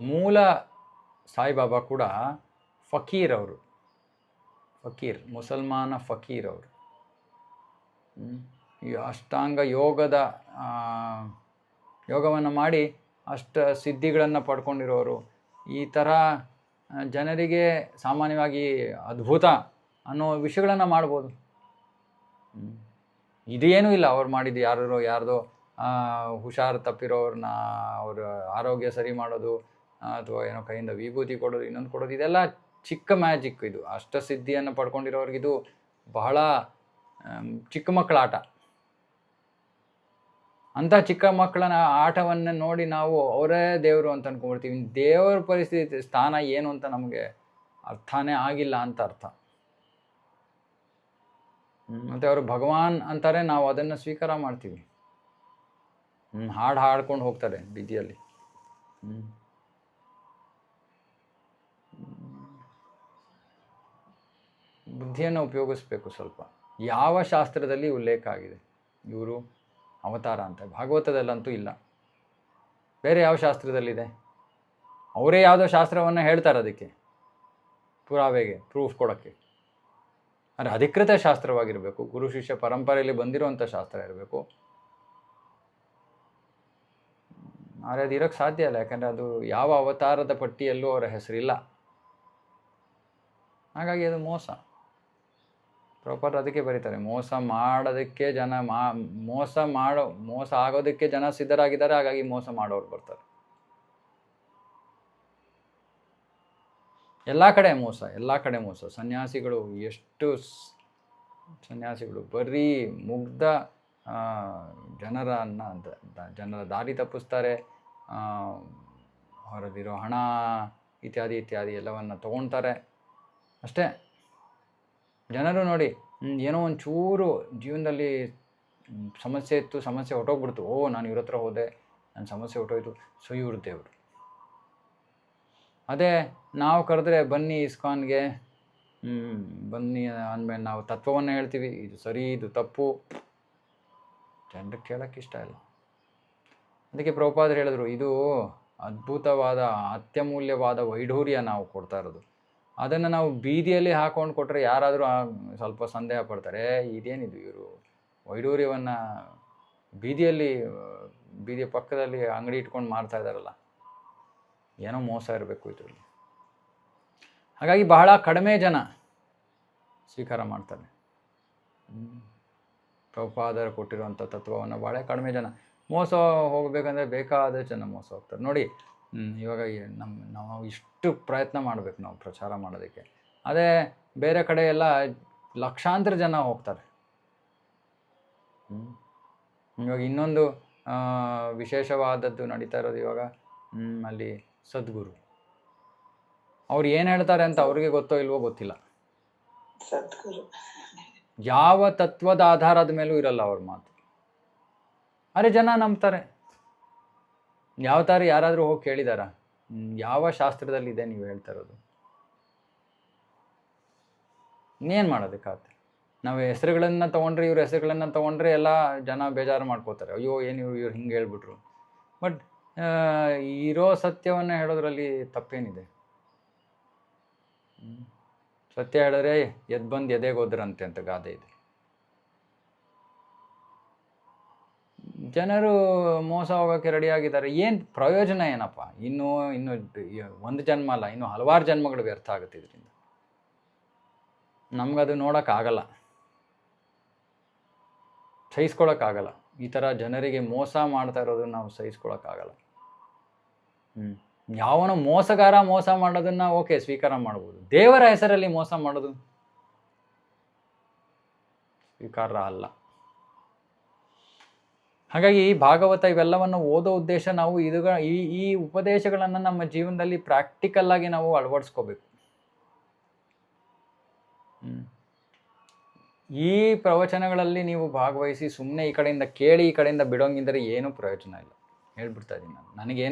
ಮೂಲ ಸಾಯಿಬಾಬಾ ಕೂಡ ಫಕೀರ್. ಅವರು ಫಕೀರ್, ಮುಸಲ್ಮಾನ ಫಕೀರ್ ಅವರು. ಈ ಅಷ್ಟಾಂಗ ಯೋಗವನ್ನು ಮಾಡಿ ಸಿದ್ಧಿಗಳನ್ನು ಪಡ್ಕೊಂಡಿರೋರು. ಈ ಥರ ಜನರಿಗೆ ಸಾಮಾನ್ಯವಾಗಿ ಅದ್ಭುತ ಅನ್ನೋ ವಿಷಯಗಳನ್ನು ಮಾಡ್ಬೋದು. ಇದೇನೂ ಇಲ್ಲ ಅವ್ರು ಮಾಡಿದ್ದು. ಯಾರ್ದೋ ಹುಷಾರು ತಪ್ಪಿರೋರನ್ನ ಅವ್ರ ಆರೋಗ್ಯ ಸರಿ ಮಾಡೋದು, ಅಥವಾ ಏನೋ ಕೈಯಿಂದ ವಿಭೂತಿ ಕೊಡೋದು, ಇನ್ನೊಂದು ಕೊಡೋದು, ಇದೆಲ್ಲ ಚಿಕ್ಕ ಮ್ಯಾಜಿಕ್. ಇದು ಅಷ್ಟಸಿದ್ಧಿಯನ್ನು ಪಡ್ಕೊಂಡಿರೋರಿಗಿದು ಬಹಳ ಚಿಕ್ಕ ಮಕ್ಕಳ ಆಟ. ಅಂಥ ಚಿಕ್ಕ ಮಕ್ಕಳ ಆಟವನ್ನು ನೋಡಿ ನಾವು ಅವರೇ ದೇವರು ಅಂತ ಅಂದ್ಕೊಂಡ್ಬಿಡ್ತೀವಿ. ದೇವರ ಪರಿಸ್ಥಿತಿ ಸ್ಥಾನ ಏನು ಅಂತ ನಮಗೆ ಅರ್ಥನೇ ಆಗಿಲ್ಲ ಅಂತ ಅರ್ಥ. ಮತ್ತು ಅವರು ಭಗವಾನ್ ಅಂತಾರೆ, ನಾವು ಅದನ್ನು ಸ್ವೀಕಾರ ಮಾಡ್ತೀವಿ. ಹಾಡ್ಕೊಂಡು ಹೋಗ್ತಾರೆ ಬೀದಿಯಲ್ಲಿ. ಬುದ್ಧಿಯನ್ನು ಉಪಯೋಗಿಸ್ಬೇಕು ಸ್ವಲ್ಪ. ಯಾವ ಶಾಸ್ತ್ರದಲ್ಲಿ ಉಲ್ಲೇಖ ಆಗಿದೆ ಇವರು ಅವತಾರ ಅಂತ? ಭಾಗವತದಲ್ಲಂತೂ ಇಲ್ಲ. ಬೇರೆ ಯಾವ ಶಾಸ್ತ್ರದಲ್ಲಿದೆ? ಅವರೇ ಯಾವುದೋ ಶಾಸ್ತ್ರವನ್ನು ಹೇಳ್ತಾರೆ ಅದಕ್ಕೆ ಪುರಾವೆಗೆ, ಪ್ರೂಫ್ ಕೊಡೋಕ್ಕೆ. ಆದರೆ ಅಧಿಕೃತ ಶಾಸ್ತ್ರವಾಗಿರಬೇಕು, ಗುರು ಶಿಷ್ಯ ಪರಂಪರೆಯಲ್ಲಿ ಬಂದಿರುವಂಥ ಶಾಸ್ತ್ರ ಇರಬೇಕು. ಆದರೆ ಅದು ಇರೋಕ್ಕೆ ಸಾಧ್ಯ ಇಲ್ಲ, ಯಾಕಂದರೆ ಅದು ಯಾವ ಅವತಾರದ ಪಟ್ಟಿಯಲ್ಲೂ ಅವರ ಹೆಸರಿಲ್ಲ. ಹಾಗಾಗಿ ಅದು ಮೋಸ. ಪ್ರಾಪರ್ ಅದಕ್ಕೆ ಬರೀತಾರೆ, ಮೋಸ ಮಾಡೋದಕ್ಕೆ ಜನ ಮೋಸ ಆಗೋದಕ್ಕೆ ಜನ ಸಿದ್ಧರಾಗಿದ್ದಾರೆ, ಹಾಗಾಗಿ ಮೋಸ ಮಾಡೋರು ಬರ್ತಾರೆ. ಎಲ್ಲ ಕಡೆ ಮೋಸ, ಎಲ್ಲ ಕಡೆ ಮೋಸ. ಸನ್ಯಾಸಿಗಳು ಬರೀ ಮುಗ್ಧ ಜನರ ದಾರಿ ತಪ್ಪಿಸ್ತಾರೆ, ಹೊರದಿರೋ ಹಣ ಇತ್ಯಾದಿ ಎಲ್ಲವನ್ನು ತೊಗೊಳ್ತಾರೆ ಅಷ್ಟೇ. ಜನರು ನೋಡಿ, ಏನೋ ಒಂಚೂರು ಜೀವನದಲ್ಲಿ ಸಮಸ್ಯೆ ಇತ್ತು, ಸಮಸ್ಯೆ ಹೊಟ್ಟೋಗ್ಬಿಡ್ತು, ನಾನು ಇವ್ರ ಹತ್ರ ಹೋದೆ, ನನ್ನ ಸಮಸ್ಯೆ ಹೊಟ್ಟೋಯ್ತು, ಸೊ ಇವ್ರ ದೇವರು. ಅದೇ ನಾವು ಕರೆದ್ರೆ ಬನ್ನಿ ಇಸ್ಕಾನ್ಗೆ, ಬನ್ನಿ ಅಂದಮೇಲೆ ನಾವು ತತ್ವವನ್ನು ಹೇಳ್ತೀವಿ, ಇದು ಸರಿ ಇದು ತಪ್ಪು, ಜನರಿಗೆ ಕೇಳೋಕ್ಕೆ ಇಷ್ಟ ಇಲ್ಲ. ಅದಕ್ಕೆ ಪ್ರಭುಪಾದರು ಹೇಳಿದ್ರು, ಇದು ಅದ್ಭುತವಾದ ಅತ್ಯಮೂಲ್ಯವಾದ ವೈಢೂರ್ಯ ನಾವು ಕೊಡ್ತಾ ಇರೋದು. ಅದನ್ನು ನಾವು ಬೀದಿಯಲ್ಲಿ ಹಾಕೊಂಡು ಕೊಟ್ಟರೆ ಯಾರಾದರೂ ಸ್ವಲ್ಪ ಸಂದೇಹ ಪಡ್ತಾರೆ, ಇದೇನಿದು ಇವರು ವೈಢೂರ್ಯವನ್ನು ಬೀದಿಯ ಪಕ್ಕದಲ್ಲಿ ಅಂಗಡಿ ಇಟ್ಕೊಂಡು ಮಾರ್ತಾ ಇದ್ದಾರಲ್ಲ, ಏನೋ ಮೋಸ ಇರಬೇಕು ಇದರಲ್ಲಿ. ಹಾಗಾಗಿ ಬಹಳ ಕಡಿಮೆ ಜನ ಸ್ವೀಕಾರ ಮಾಡ್ತಾರೆ ಪ್ರಭುಪಾದರು ಕೊಟ್ಟಿರುವಂಥ ತತ್ವವನ್ನು. ಬಹಳ ಕಡಿಮೆ ಜನ ಮೋಸ ಹೋಗಬೇಕಂದ್ರೆ ಬೇಕಾದ ಜನ ಮೋಸ ಹೋಗ್ತಾರೆ. ನೋಡಿ, ಇವಾಗ ನಾವು ಇಷ್ಟು ಪ್ರಯತ್ನ ಮಾಡಬೇಕು ನಾವು ಪ್ರಚಾರ ಮಾಡೋದಕ್ಕೆ, ಅದೇ ಬೇರೆ ಕಡೆ ಎಲ್ಲ ಲಕ್ಷಾಂತರ ಜನ ಹೋಗ್ತಾರೆ. ಇವಾಗ ಇನ್ನೊಂದು ವಿಶೇಷವಾದದ್ದು ನಡೀತಾ ಇರೋದು ಇವಾಗ, ಅಲ್ಲಿ ಸದ್ಗುರು ಅವ್ರು ಏನು ಹೇಳ್ತಾರೆ ಅಂತ ಅವ್ರಿಗೆ ಗೊತ್ತೋ ಇಲ್ವೋ ಗೊತ್ತಿಲ್ಲ. ಯಾವ ತತ್ವದ ಆಧಾರದ ಮೇಲೂ ಇರಲ್ಲ ಅವ್ರ ಮಾತು, ಅರೆ ಜನ ನಂಬ್ತಾರೆ. ಯಾವ ಥರ ಯಾರಾದರೂ ಹೋಗಿ ಕೇಳಿದಾರ? ಯಾವ ಶಾಸ್ತ್ರದಲ್ಲಿ ಇದೆ ನೀವು ಹೇಳ್ತಾ ಇರೋದು? ಇನ್ನೇನು ಮಾಡೋದಕ್ಕಾಗತ್ತೆ? ನಾವು ಹೆಸರುಗಳನ್ನು ತೊಗೊಂಡ್ರೆ, ಇವ್ರ ಹೆಸರುಗಳನ್ನು ತೊಗೊಂಡ್ರೆ ಎಲ್ಲ ಜನ ಬೇಜಾರು ಮಾಡ್ಕೋತಾರೆ, ಅಯ್ಯೋ ಏನು ಇವ್ರು ಹಿಂಗೆ ಹೇಳ್ಬಿಟ್ರು. ಬಟ್ ಇರೋ ಸತ್ಯವನ್ನು ಹೇಳೋದ್ರಲ್ಲಿ ತಪ್ಪೇನಿದೆ? ಸತ್ಯ ಹೇಳಿದ್ರೆ ಎದ್ದು ಬಂದು ಎದೆಗೆ ಹೋದ್ರಂತೆ ಅಂತ ಗಾದೆ ಇದೆ. ಜನರು ಮೋಸ ಹೋಗೋಕ್ಕೆ ರೆಡಿಯಾಗಿದ್ದಾರೆ. ಏನು ಪ್ರಯೋಜನ ಏನಪ್ಪ? ಇನ್ನೂ ಒಂದು ಜನ್ಮ ಅಲ್ಲ, ಇನ್ನೂ ಹಲವಾರು ಜನ್ಮಗಳು ವ್ಯರ್ಥ ಆಗುತ್ತೆ ಇದರಿಂದ. ನಮಗದು ನೋಡೋಕ್ಕಾಗಲ್ಲ, ಸಹಿಸ್ಕೊಳಕ್ಕಾಗಲ್ಲ. ಈ ಥರ ಜನರಿಗೆ ಮೋಸ ಮಾಡ್ತಾ ಇರೋದನ್ನ ನಾವು ಸಹಿಸ್ಕೊಳಕ್ಕಾಗಲ್ಲ. ಯಾವನೋ ಮೋಸಗಾರ ಮೋಸ ಮಾಡೋದನ್ನ ಓಕೆ ಸ್ವೀಕಾರ ಮಾಡ್ಬೋದು, ದೇವರ ಹೆಸರಲ್ಲಿ ಮೋಸ ಮಾಡೋದು ಸ್ವೀಕಾರ ಅಲ್ಲ. ಹಾಗಾಗಿ ಭಾಗವತ ಇವೆಲ್ಲವನ್ನು ಓದೋ ಉದ್ದೇಶ ನಾವು ಈ ಉಪದೇಶಗಳನ್ನು ನಮ್ಮ ಜೀವನದಲ್ಲಿ ಪ್ರಾಕ್ಟಿಕಲ್ ಆಗಿ ನಾವು ಅಳವಡಿಸ್ಕೋಬೇಕು. ಈ ಪ್ರವಚನಗಳಲ್ಲಿ ನೀವು ಭಾಗವಹಿಸಿ ಸುಮ್ಮನೆ ಈ ಕಡೆಯಿಂದ ಕೇಳಿ ಈ ಕಡೆಯಿಂದ ಬಿಡೋಂಗಿದ್ರೆ ಏನೂ ಪ್ರಯೋಜನ ಇಲ್ಲ. ಹೇಳ್ಬಿಡ್ತಾ ಇದ್ದೀನಿ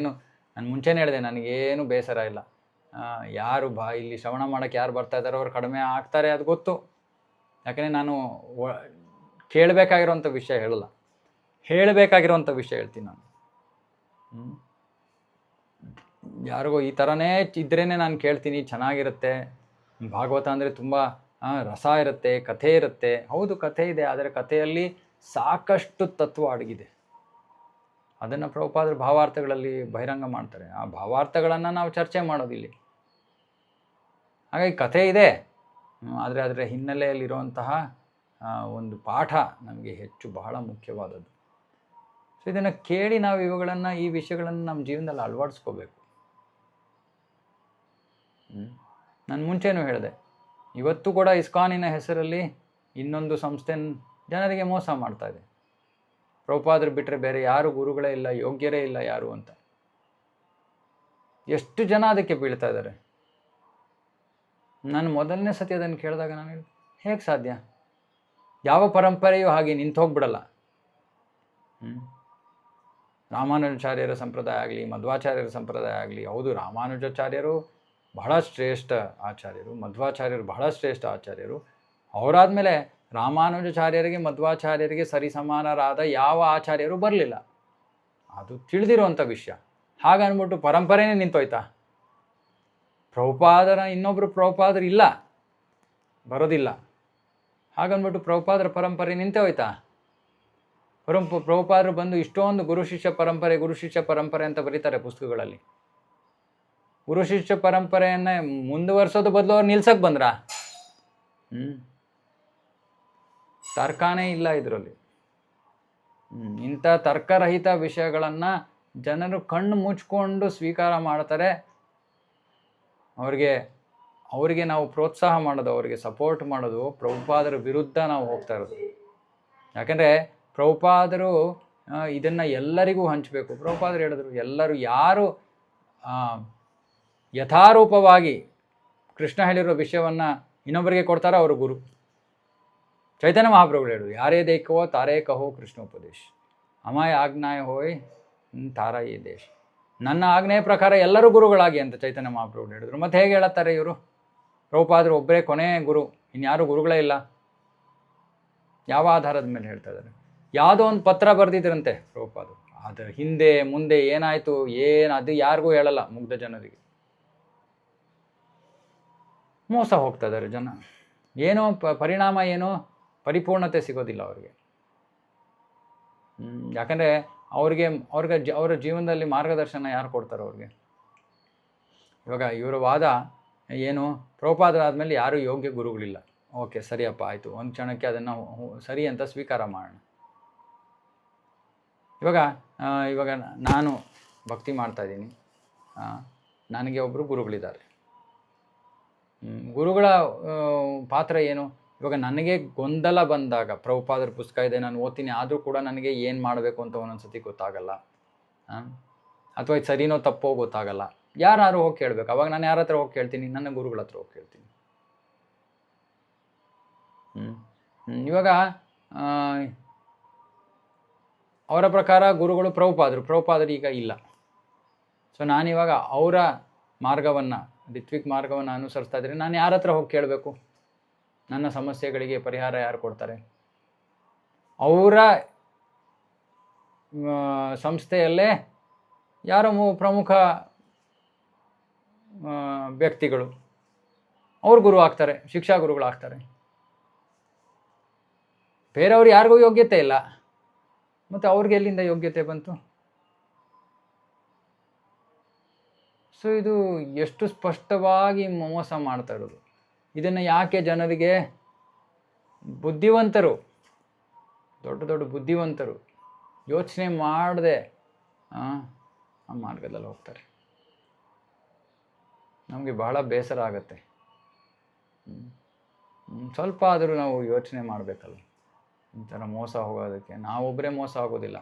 ನಾನು ಮುಂಚೆನೇ ಹೇಳಿದೆ, ನನಗೇನು ಬೇಸರ ಇಲ್ಲ. ಯಾರು ಇಲ್ಲಿ ಶ್ರವಣ ಮಾಡೋಕ್ಕೆ ಯಾರು ಬರ್ತಾ ಇದ್ದಾರೋ ಅವ್ರು ಕಡಿಮೆ ಆಗ್ತಾರೆ, ಅದು ಗೊತ್ತು. ಯಾಕಂದರೆ ನಾನು ಕೇಳಬೇಕಾಗಿರೋಂಥ ವಿಷಯ ಹೇಳಲ್ಲ, ಹೇಳಬೇಕಾಗಿರೋಂಥ ವಿಷಯ ಹೇಳ್ತೀನಿ ನಾನು. ಯಾರಿಗೋ ಈ ಥರನೇ ಇದ್ರೇ ನಾನು ಕೇಳ್ತೀನಿ, ಚೆನ್ನಾಗಿರುತ್ತೆ. ಭಾಗವತ ಅಂದರೆ ತುಂಬ ರಸ ಇರುತ್ತೆ, ಕಥೆ ಇರುತ್ತೆ. ಹೌದು, ಕಥೆ ಇದೆ, ಆದರೆ ಕಥೆಯಲ್ಲಿ ಸಾಕಷ್ಟು ತತ್ವ ಅಡಗಿದೆ. ಅದನ್ನು ಪ್ರಭುಪಾದರು ಭಾವಾರ್ಥಗಳಲ್ಲಿ ಬಹಿರಂಗ ಮಾಡ್ತಾರೆ. ಆ ಭಾವಾರ್ಥಗಳನ್ನು ನಾವು ಚರ್ಚೆ ಮಾಡೋದಿಲ್ಲಿ. ಹಾಗಾಗಿ ಕಥೆ ಇದೆ, ಆದರೆ ಅದರ ಹಿನ್ನೆಲೆಯಲ್ಲಿರುವಂತಹ ಒಂದು ಪಾಠ ನಮಗೆ ಬಹಳ ಮುಖ್ಯವಾದದ್ದು. ಸೊ ಇದನ್ನು ಕೇಳಿ ನಾವು ಈ ವಿಷಯಗಳನ್ನು ನಮ್ಮ ಜೀವನದಲ್ಲಿ ಅಳವಡಿಸ್ಕೋಬೇಕು. ನಾನು ಮುಂಚೆನೂ ಹೇಳಿದೆ, ಇವತ್ತು ಕೂಡ ಇಸ್ಕಾನಿನ ಹೆಸರಲ್ಲಿ ಇನ್ನೊಂದು ಸಂಸ್ಥೆ ಜನರಿಗೆ ಮೋಸ ಮಾಡ್ತಾ ಇದೆ. ಪ್ರಭುಪಾದರು ಬಿಟ್ಟರೆ ಬೇರೆ ಯಾರು ಗುರುಗಳೇ ಇಲ್ಲ, ಯೋಗ್ಯರೇ ಇಲ್ಲ ಯಾರು ಅಂತ. ಎಷ್ಟು ಜನ ಅದಕ್ಕೆ ಬೀಳ್ತಾ ಇದ್ದಾರೆ. ನಾನು ಮೊದಲನೇ ಸತಿ ಅದನ್ನು ಕೇಳಿದಾಗ ನಾನು ಹೇಳಿದೆ, ಹೇಗೆ ಸಾಧ್ಯ? ಯಾವ ಪರಂಪರೆಯೂ ಹಾಗೆ ನಿಂತು ಹೋಗ್ಬಿಡಲ್ಲ. ರಾಮಾನುಜಾಚಾರ್ಯರ ಸಂಪ್ರದಾಯ ಆಗಲಿ, ಮಧ್ವಾಚಾರ್ಯರ ಸಂಪ್ರದಾಯ ಆಗಲಿ, ಹೌದು ರಾಮಾನುಜಾಚಾರ್ಯರು ಬಹಳ ಶ್ರೇಷ್ಠ ಆಚಾರ್ಯರು, ಮಧ್ವಾಚಾರ್ಯರು ಬಹಳ ಶ್ರೇಷ್ಠ ಆಚಾರ್ಯರು. ಅವರಾದಮೇಲೆ ರಾಮಾನುಜಾಚಾರ್ಯರಿಗೆ ಮಧ್ವಾಚಾರ್ಯರಿಗೆ ಸರಿಸಮಾನರಾದ ಯಾವ ಆಚಾರ್ಯರು ಬರಲಿಲ್ಲ. ಅದು ತಿಳಿದಿರುವಂಥ ವಿಷಯ. ಹಾಗನ್ಬಿಟ್ಟು ಪರಂಪರೆನೇ ನಿಂತೋಯ್ತಾ? ಇನ್ನೊಬ್ಬರು ಪ್ರಭುಪಾದರು ಇಲ್ಲ, ಬರೋದಿಲ್ಲ. ಹಾಗನ್ಬಿಟ್ಟು ಪ್ರಭುಪಾದರ ಪರಂಪರೆ ನಿಂತೇ ಹೋಯ್ತಾ? ಪ್ರಭುಪಾದರು ಬಂದು ಇಷ್ಟೊಂದು ಗುರು ಶಿಷ್ಯ ಪರಂಪರೆ ಅಂತ ಬರೀತಾರೆ ಪುಸ್ತಕಗಳಲ್ಲಿ. ಗುರು ಶಿಷ್ಯ ಪರಂಪರೆಯನ್ನೇ ಮುಂದುವರ್ಸೋದು ಬದಲು ಅವ್ರು ನಿಲ್ಸಕ್ಕೆ ಬಂದ್ರಾ? ತರ್ಕನೇ ಇಲ್ಲ ಇದರಲ್ಲಿ. ಇಂಥ ತರ್ಕರಹಿತ ವಿಷಯಗಳನ್ನು ಜನರು ಕಣ್ಣು ಮುಚ್ಕೊಂಡು ಸ್ವೀಕಾರ ಮಾಡ್ತಾರೆ. ಅವರಿಗೆ ನಾವು ಪ್ರೋತ್ಸಾಹ ಮಾಡೋದು, ಅವರಿಗೆ ಸಪೋರ್ಟ್ ಮಾಡೋದು, ಪ್ರಭುಪಾದರ ವಿರುದ್ಧ ನಾವು ಹೋಗ್ತಾ ಇರೋದು. ಯಾಕಂದರೆ ಪ್ರಭುಪಾದರು ಇದನ್ನು ಎಲ್ಲರಿಗೂ ಹಂಚಬೇಕು. ಪ್ರಭುಪಾದರು ಹೇಳಿದ್ರು, ಎಲ್ಲರೂ ಯಾರು ಯಥಾರೂಪವಾಗಿ ಕೃಷ್ಣ ಹೇಳಿರೋ ವಿಷಯವನ್ನು ಇನ್ನೊಬ್ಬರಿಗೆ ಕೊಡ್ತಾರೋ ಅವರು ಗುರು. ಚೈತನ್ಯ ಮಹಾಪ್ರಭುಗಳು ಹೇಳಿದ್ರು, ಯಾರೇ ದೇಖೋ ತಾರೇ ಕಹೋ ಕೃಷ್ಣೋಪದೇಶ, ಅಮಾಯ ಆಜ್ಞಾಯ ಹೋಯ್ ತಾರಾ ಈ ದೇಶ. ನನ್ನ ಆಜ್ಞೆಯ ಪ್ರಕಾರ ಎಲ್ಲರೂ ಗುರುಗಳಾಗಿ ಅಂತ ಚೈತನ್ಯ ಮಹಾಪ್ರಭುಗಳು ಹೇಳಿದ್ರು. ಮತ್ತೆ ಹೇಗೆ ಹೇಳುತ್ತಾರೆ ಇವರು? ಪ್ರಭುಪಾದರು ಒಬ್ಬರೇ ಕೊನೆ ಗುರು, ಇನ್ಯಾರು ಗುರುಗಳೇ ಇಲ್ಲ. ಯಾವ ಆಧಾರದ ಮೇಲೆ ಹೇಳ್ತಾ ಇದ್ದಾರೆ? ಯಾವುದೋ ಒಂದು ಪತ್ರ ಬರೆದಿದ್ರಂತೆ ಪ್ರಭುಪಾದರು. ಅದರ ಹಿಂದೆ ಮುಂದೆ ಏನಾಯಿತು ಅದು ಯಾರಿಗೂ ಹೇಳಲ್ಲ. ಮುಗ್ಧ ಜನರಿಗೆ ಮೋಸ ಹೋಗ್ತಾ ಇದ್ದಾರೆ ಜನ. ಏನೋ ಪರಿಣಾಮ ಏನೋ ಪರಿಪೂರ್ಣತೆ ಸಿಗೋದಿಲ್ಲ ಅವ್ರಿಗೆ. ಯಾಕಂದರೆ ಅವ್ರಿಗೆ ಅವರ ಜೀವನದಲ್ಲಿ ಮಾರ್ಗದರ್ಶನ ಯಾರು ಕೊಡ್ತಾರೋ ಅವ್ರಿಗೆ. ಇವಾಗ ಇವರ ವಾದ ಏನು? ಪ್ರಭುಪಾದರಾದ್ಮೇಲೆ ಯಾರೂ ಯೋಗ್ಯ ಗುರುಗಳಿಲ್ಲ. ಓಕೆ, ಸರಿಯಪ್ಪ, ಆಯಿತು. ಒಂದು ಕ್ಷಣಕ್ಕೆ ಅದನ್ನು ಸರಿ ಅಂತ ಸ್ವೀಕಾರ ಮಾಡೋಣ. ಇವಾಗ ನಾನು ಭಕ್ತಿ ಮಾಡ್ತಾಯಿದ್ದೀನಿ, ನನಗೆ ಒಬ್ಬರು ಗುರುಗಳಿದ್ದಾರೆ. ಗುರುಗಳ ಪಾತ್ರ ಏನು? ಇವಾಗ ನನಗೆ ಗೊಂದಲ ಬಂದಾಗ, ಪ್ರಭುಪಾದರ ಪುಸ್ತಕ ಇದೆ, ನಾನು ಓದ್ತೀನಿ, ಆದರೂ ಕೂಡ ನನಗೆ ಏನು ಮಾಡಬೇಕು ಅಂತ ಒಂದೊಂದ್ಸತಿ ಗೊತ್ತಾಗಲ್ಲ, ಅಥವಾ ಇದು ಸರಿನೋ ತಪ್ಪೋ ಗೊತ್ತಾಗಲ್ಲ. ಯಾರು ಹೋಗಿ ಕೇಳಬೇಕು? ಅವಾಗ ನಾನು ಯಾರ ಹತ್ರ ಹೋಗಿ ಕೇಳ್ತೀನಿ? ನನ್ನ ಗುರುಗಳ ಹತ್ರ ಹೋಗಿ ಕೇಳ್ತೀನಿ. ಇವಾಗ ಅವರ ಪ್ರಕಾರ ಗುರುಗಳು ಪ್ರಭುಪಾದರು ಈಗ ಇಲ್ಲ. ಸೊ ನಾನಿವಾಗ ಅವರ ಮಾರ್ಗವನ್ನು, ರಿತ್ವಿಕ್ ಮಾರ್ಗವನ್ನು ಅನುಸರಿಸ್ತಾ ಇದ್ರೆ ನಾನು ಯಾರ ಹತ್ರ ಹೋಗಿ ಕೇಳಬೇಕು? ನನ್ನ ಸಮಸ್ಯೆಗಳಿಗೆ ಪರಿಹಾರ ಯಾರು ಕೊಡ್ತಾರೆ? ಅವರ ಸಂಸ್ಥೆಯಲ್ಲೇ ಯಾರೋ ಪ್ರಮುಖ ವ್ಯಕ್ತಿಗಳು ಅವ್ರು ಗುರು ಆಗ್ತಾರೆ, ಶಿಕ್ಷಾ ಗುರುಗಳಾಗ್ತಾರೆ. ಬೇರೆಯವ್ರು ಯಾರಿಗೂ ಯೋಗ್ಯತೆ ಇಲ್ಲ, ಮತ್ತು ಅವ್ರಿಗೆ ಎಲ್ಲಿಂದ ಯೋಗ್ಯತೆ ಬಂತು? ಸೊ ಇದು ಎಷ್ಟು ಸ್ಪಷ್ಟವಾಗಿ ಮೋಸ ಮಾಡ್ತಾ ಇರೋದು. ಇದನ್ನು ಯಾಕೆ ಜನರಿಗೆ, ಬುದ್ಧಿವಂತರು, ದೊಡ್ಡ ದೊಡ್ಡ ಬುದ್ಧಿವಂತರು ಯೋಚನೆ ಮಾಡದೆ ಆ ಮಾರ್ಗದಲ್ಲಿ ಹೋಗ್ತಾರೆ. ನಮಗೆ ಬಹಳ ಬೇಸರ ಆಗುತ್ತೆ. ಸ್ವಲ್ಪ ಆದರೂ ನಾವು ಯೋಚನೆ ಮಾಡಬೇಕಲ್ಲ ಈ ಥರ ಮೋಸ ಹೋಗೋದಕ್ಕೆ. ನಾವೊಬ್ಬರೇ ಮೋಸ ಆಗೋದಿಲ್ಲ,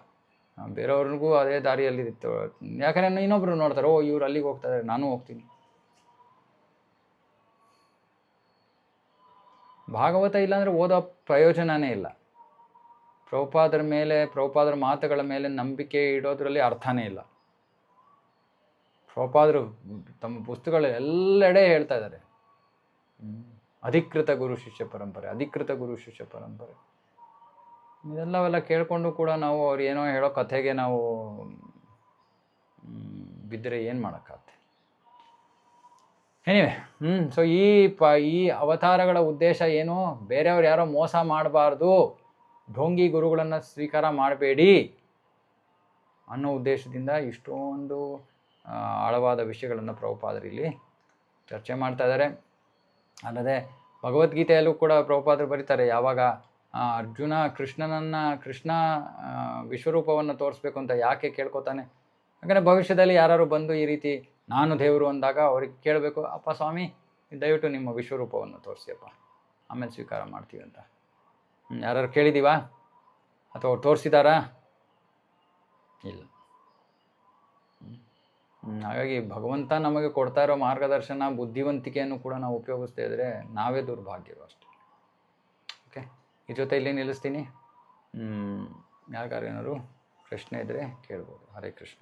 ಬೇರೆಯವ್ರಿಗೂ ಅದೇ ದಾರಿಯಲ್ಲಿ ಇತ್ತು. ಯಾಕಂದರೆ ಇನ್ನೊಬ್ರು ನೋಡ್ತಾರೆ, ಓ ಇವ್ರು ಅಲ್ಲಿಗೆ ಹೋಗ್ತಾರೆ, ನಾನು ಹೋಗ್ತೀನಿ. ಭಾಗವತ ಇಲ್ಲಾಂದರೆ ಓದೋ ಪ್ರಯೋಜನವೇ ಇಲ್ಲ. ಪ್ರಭುಪಾದರ ಮಾತುಗಳ ಮೇಲೆ ನಂಬಿಕೆ ಇಡೋದ್ರಲ್ಲಿ ಅರ್ಥನೇ ಇಲ್ಲ. ಪ್ರಭುಪಾದರು ತಮ್ಮ ಪುಸ್ತಕಗಳು ಎಲ್ಲೆಡೆ ಹೇಳ್ತಾ ಇದ್ದಾರೆ, ಅಧಿಕೃತ ಗುರು ಶಿಷ್ಯ ಪರಂಪರೆ. ಇದೆಲ್ಲವೆಲ್ಲ ಕೇಳಿಕೊಂಡು ಕೂಡ ನಾವು ಅವ್ರು ಏನೋ ಹೇಳೋ ಕಥೆಗೆ ನಾವು ಬಿದ್ದರೆ ಏನು ಮಾಡೋಕ್ಕಾಗತ್ತೆ? ಎನಿವೆ, ಸೊ ಈ ಅವತಾರಗಳ ಉದ್ದೇಶ ಏನು? ಬೇರೆಯವ್ರು ಯಾರೋ ಮೋಸ ಮಾಡಬಾರ್ದು, ಢೋಂಗಿ ಗುರುಗಳನ್ನು ಸ್ವೀಕಾರ ಮಾಡಬೇಡಿ ಅನ್ನೋ ಉದ್ದೇಶದಿಂದ ಇಷ್ಟೊಂದು ಆಳವಾದ ವಿಷಯಗಳನ್ನು ಪ್ರಭುಪಾದರು ಇಲ್ಲಿ ಚರ್ಚೆ ಮಾಡ್ತಾ ಇದ್ದಾರೆ. ಅಲ್ಲದೆ ಭಗವದ್ಗೀತೆಯಲ್ಲೂ ಕೂಡ ಪ್ರಭುಪಾದರು ಬರೀತಾರೆ, ಯಾವಾಗ ಅರ್ಜುನ ಕೃಷ್ಣ ವಿಶ್ವರೂಪವನ್ನು ತೋರಿಸ್ಬೇಕು ಅಂತ ಯಾಕೆ ಕೇಳ್ಕೊತಾನೆ? ಯಾಕಂದರೆ ಭವಿಷ್ಯದಲ್ಲಿ ಯಾರು ಬಂದು ಈ ರೀತಿ ನಾನು ದೇವರು ಅಂದಾಗ ಅವ್ರಿಗೆ ಕೇಳಬೇಕು, ಅಪ್ಪ ಸ್ವಾಮಿ ದಯವಿಟ್ಟು ನಿಮ್ಮ ವಿಶ್ವರೂಪವನ್ನು ತೋರಿಸಿಯಪ್ಪ, ಆಮೇಲೆ ಸ್ವೀಕಾರ ಮಾಡ್ತೀವಿ ಅಂತ. ಯಾರು ಕೇಳಿದ್ದೀವಾ? ಅಥವಾ ಅವ್ರು ತೋರಿಸಿದಾರಾ? ಇಲ್ಲ. ಹಾಗಾಗಿ ಭಗವಂತ ನಮಗೆ ಕೊಡ್ತಾ ಇರೋ ಮಾರ್ಗದರ್ಶನ, ಬುದ್ಧಿವಂತಿಕೆಯನ್ನು ಕೂಡ ನಾವು ಉಪಯೋಗಿಸ್ತಾ ಇದ್ದರೆ ನಾವೇ ದುರ್ಭಾಗ್ಯರು ಅಷ್ಟೆ. ಓಕೆ, ಈ ಜೊತೆ ಇಲ್ಲಿ ನಿಲ್ಲಿಸ್ತೀನಿ. ಯಾರಿಗಾರು ಏನಾದ್ರು ಪ್ರಶ್ನೆ ಇದ್ದರೆ ಕೇಳ್ಬೋದು. ಹರೇ ಕೃಷ್ಣ.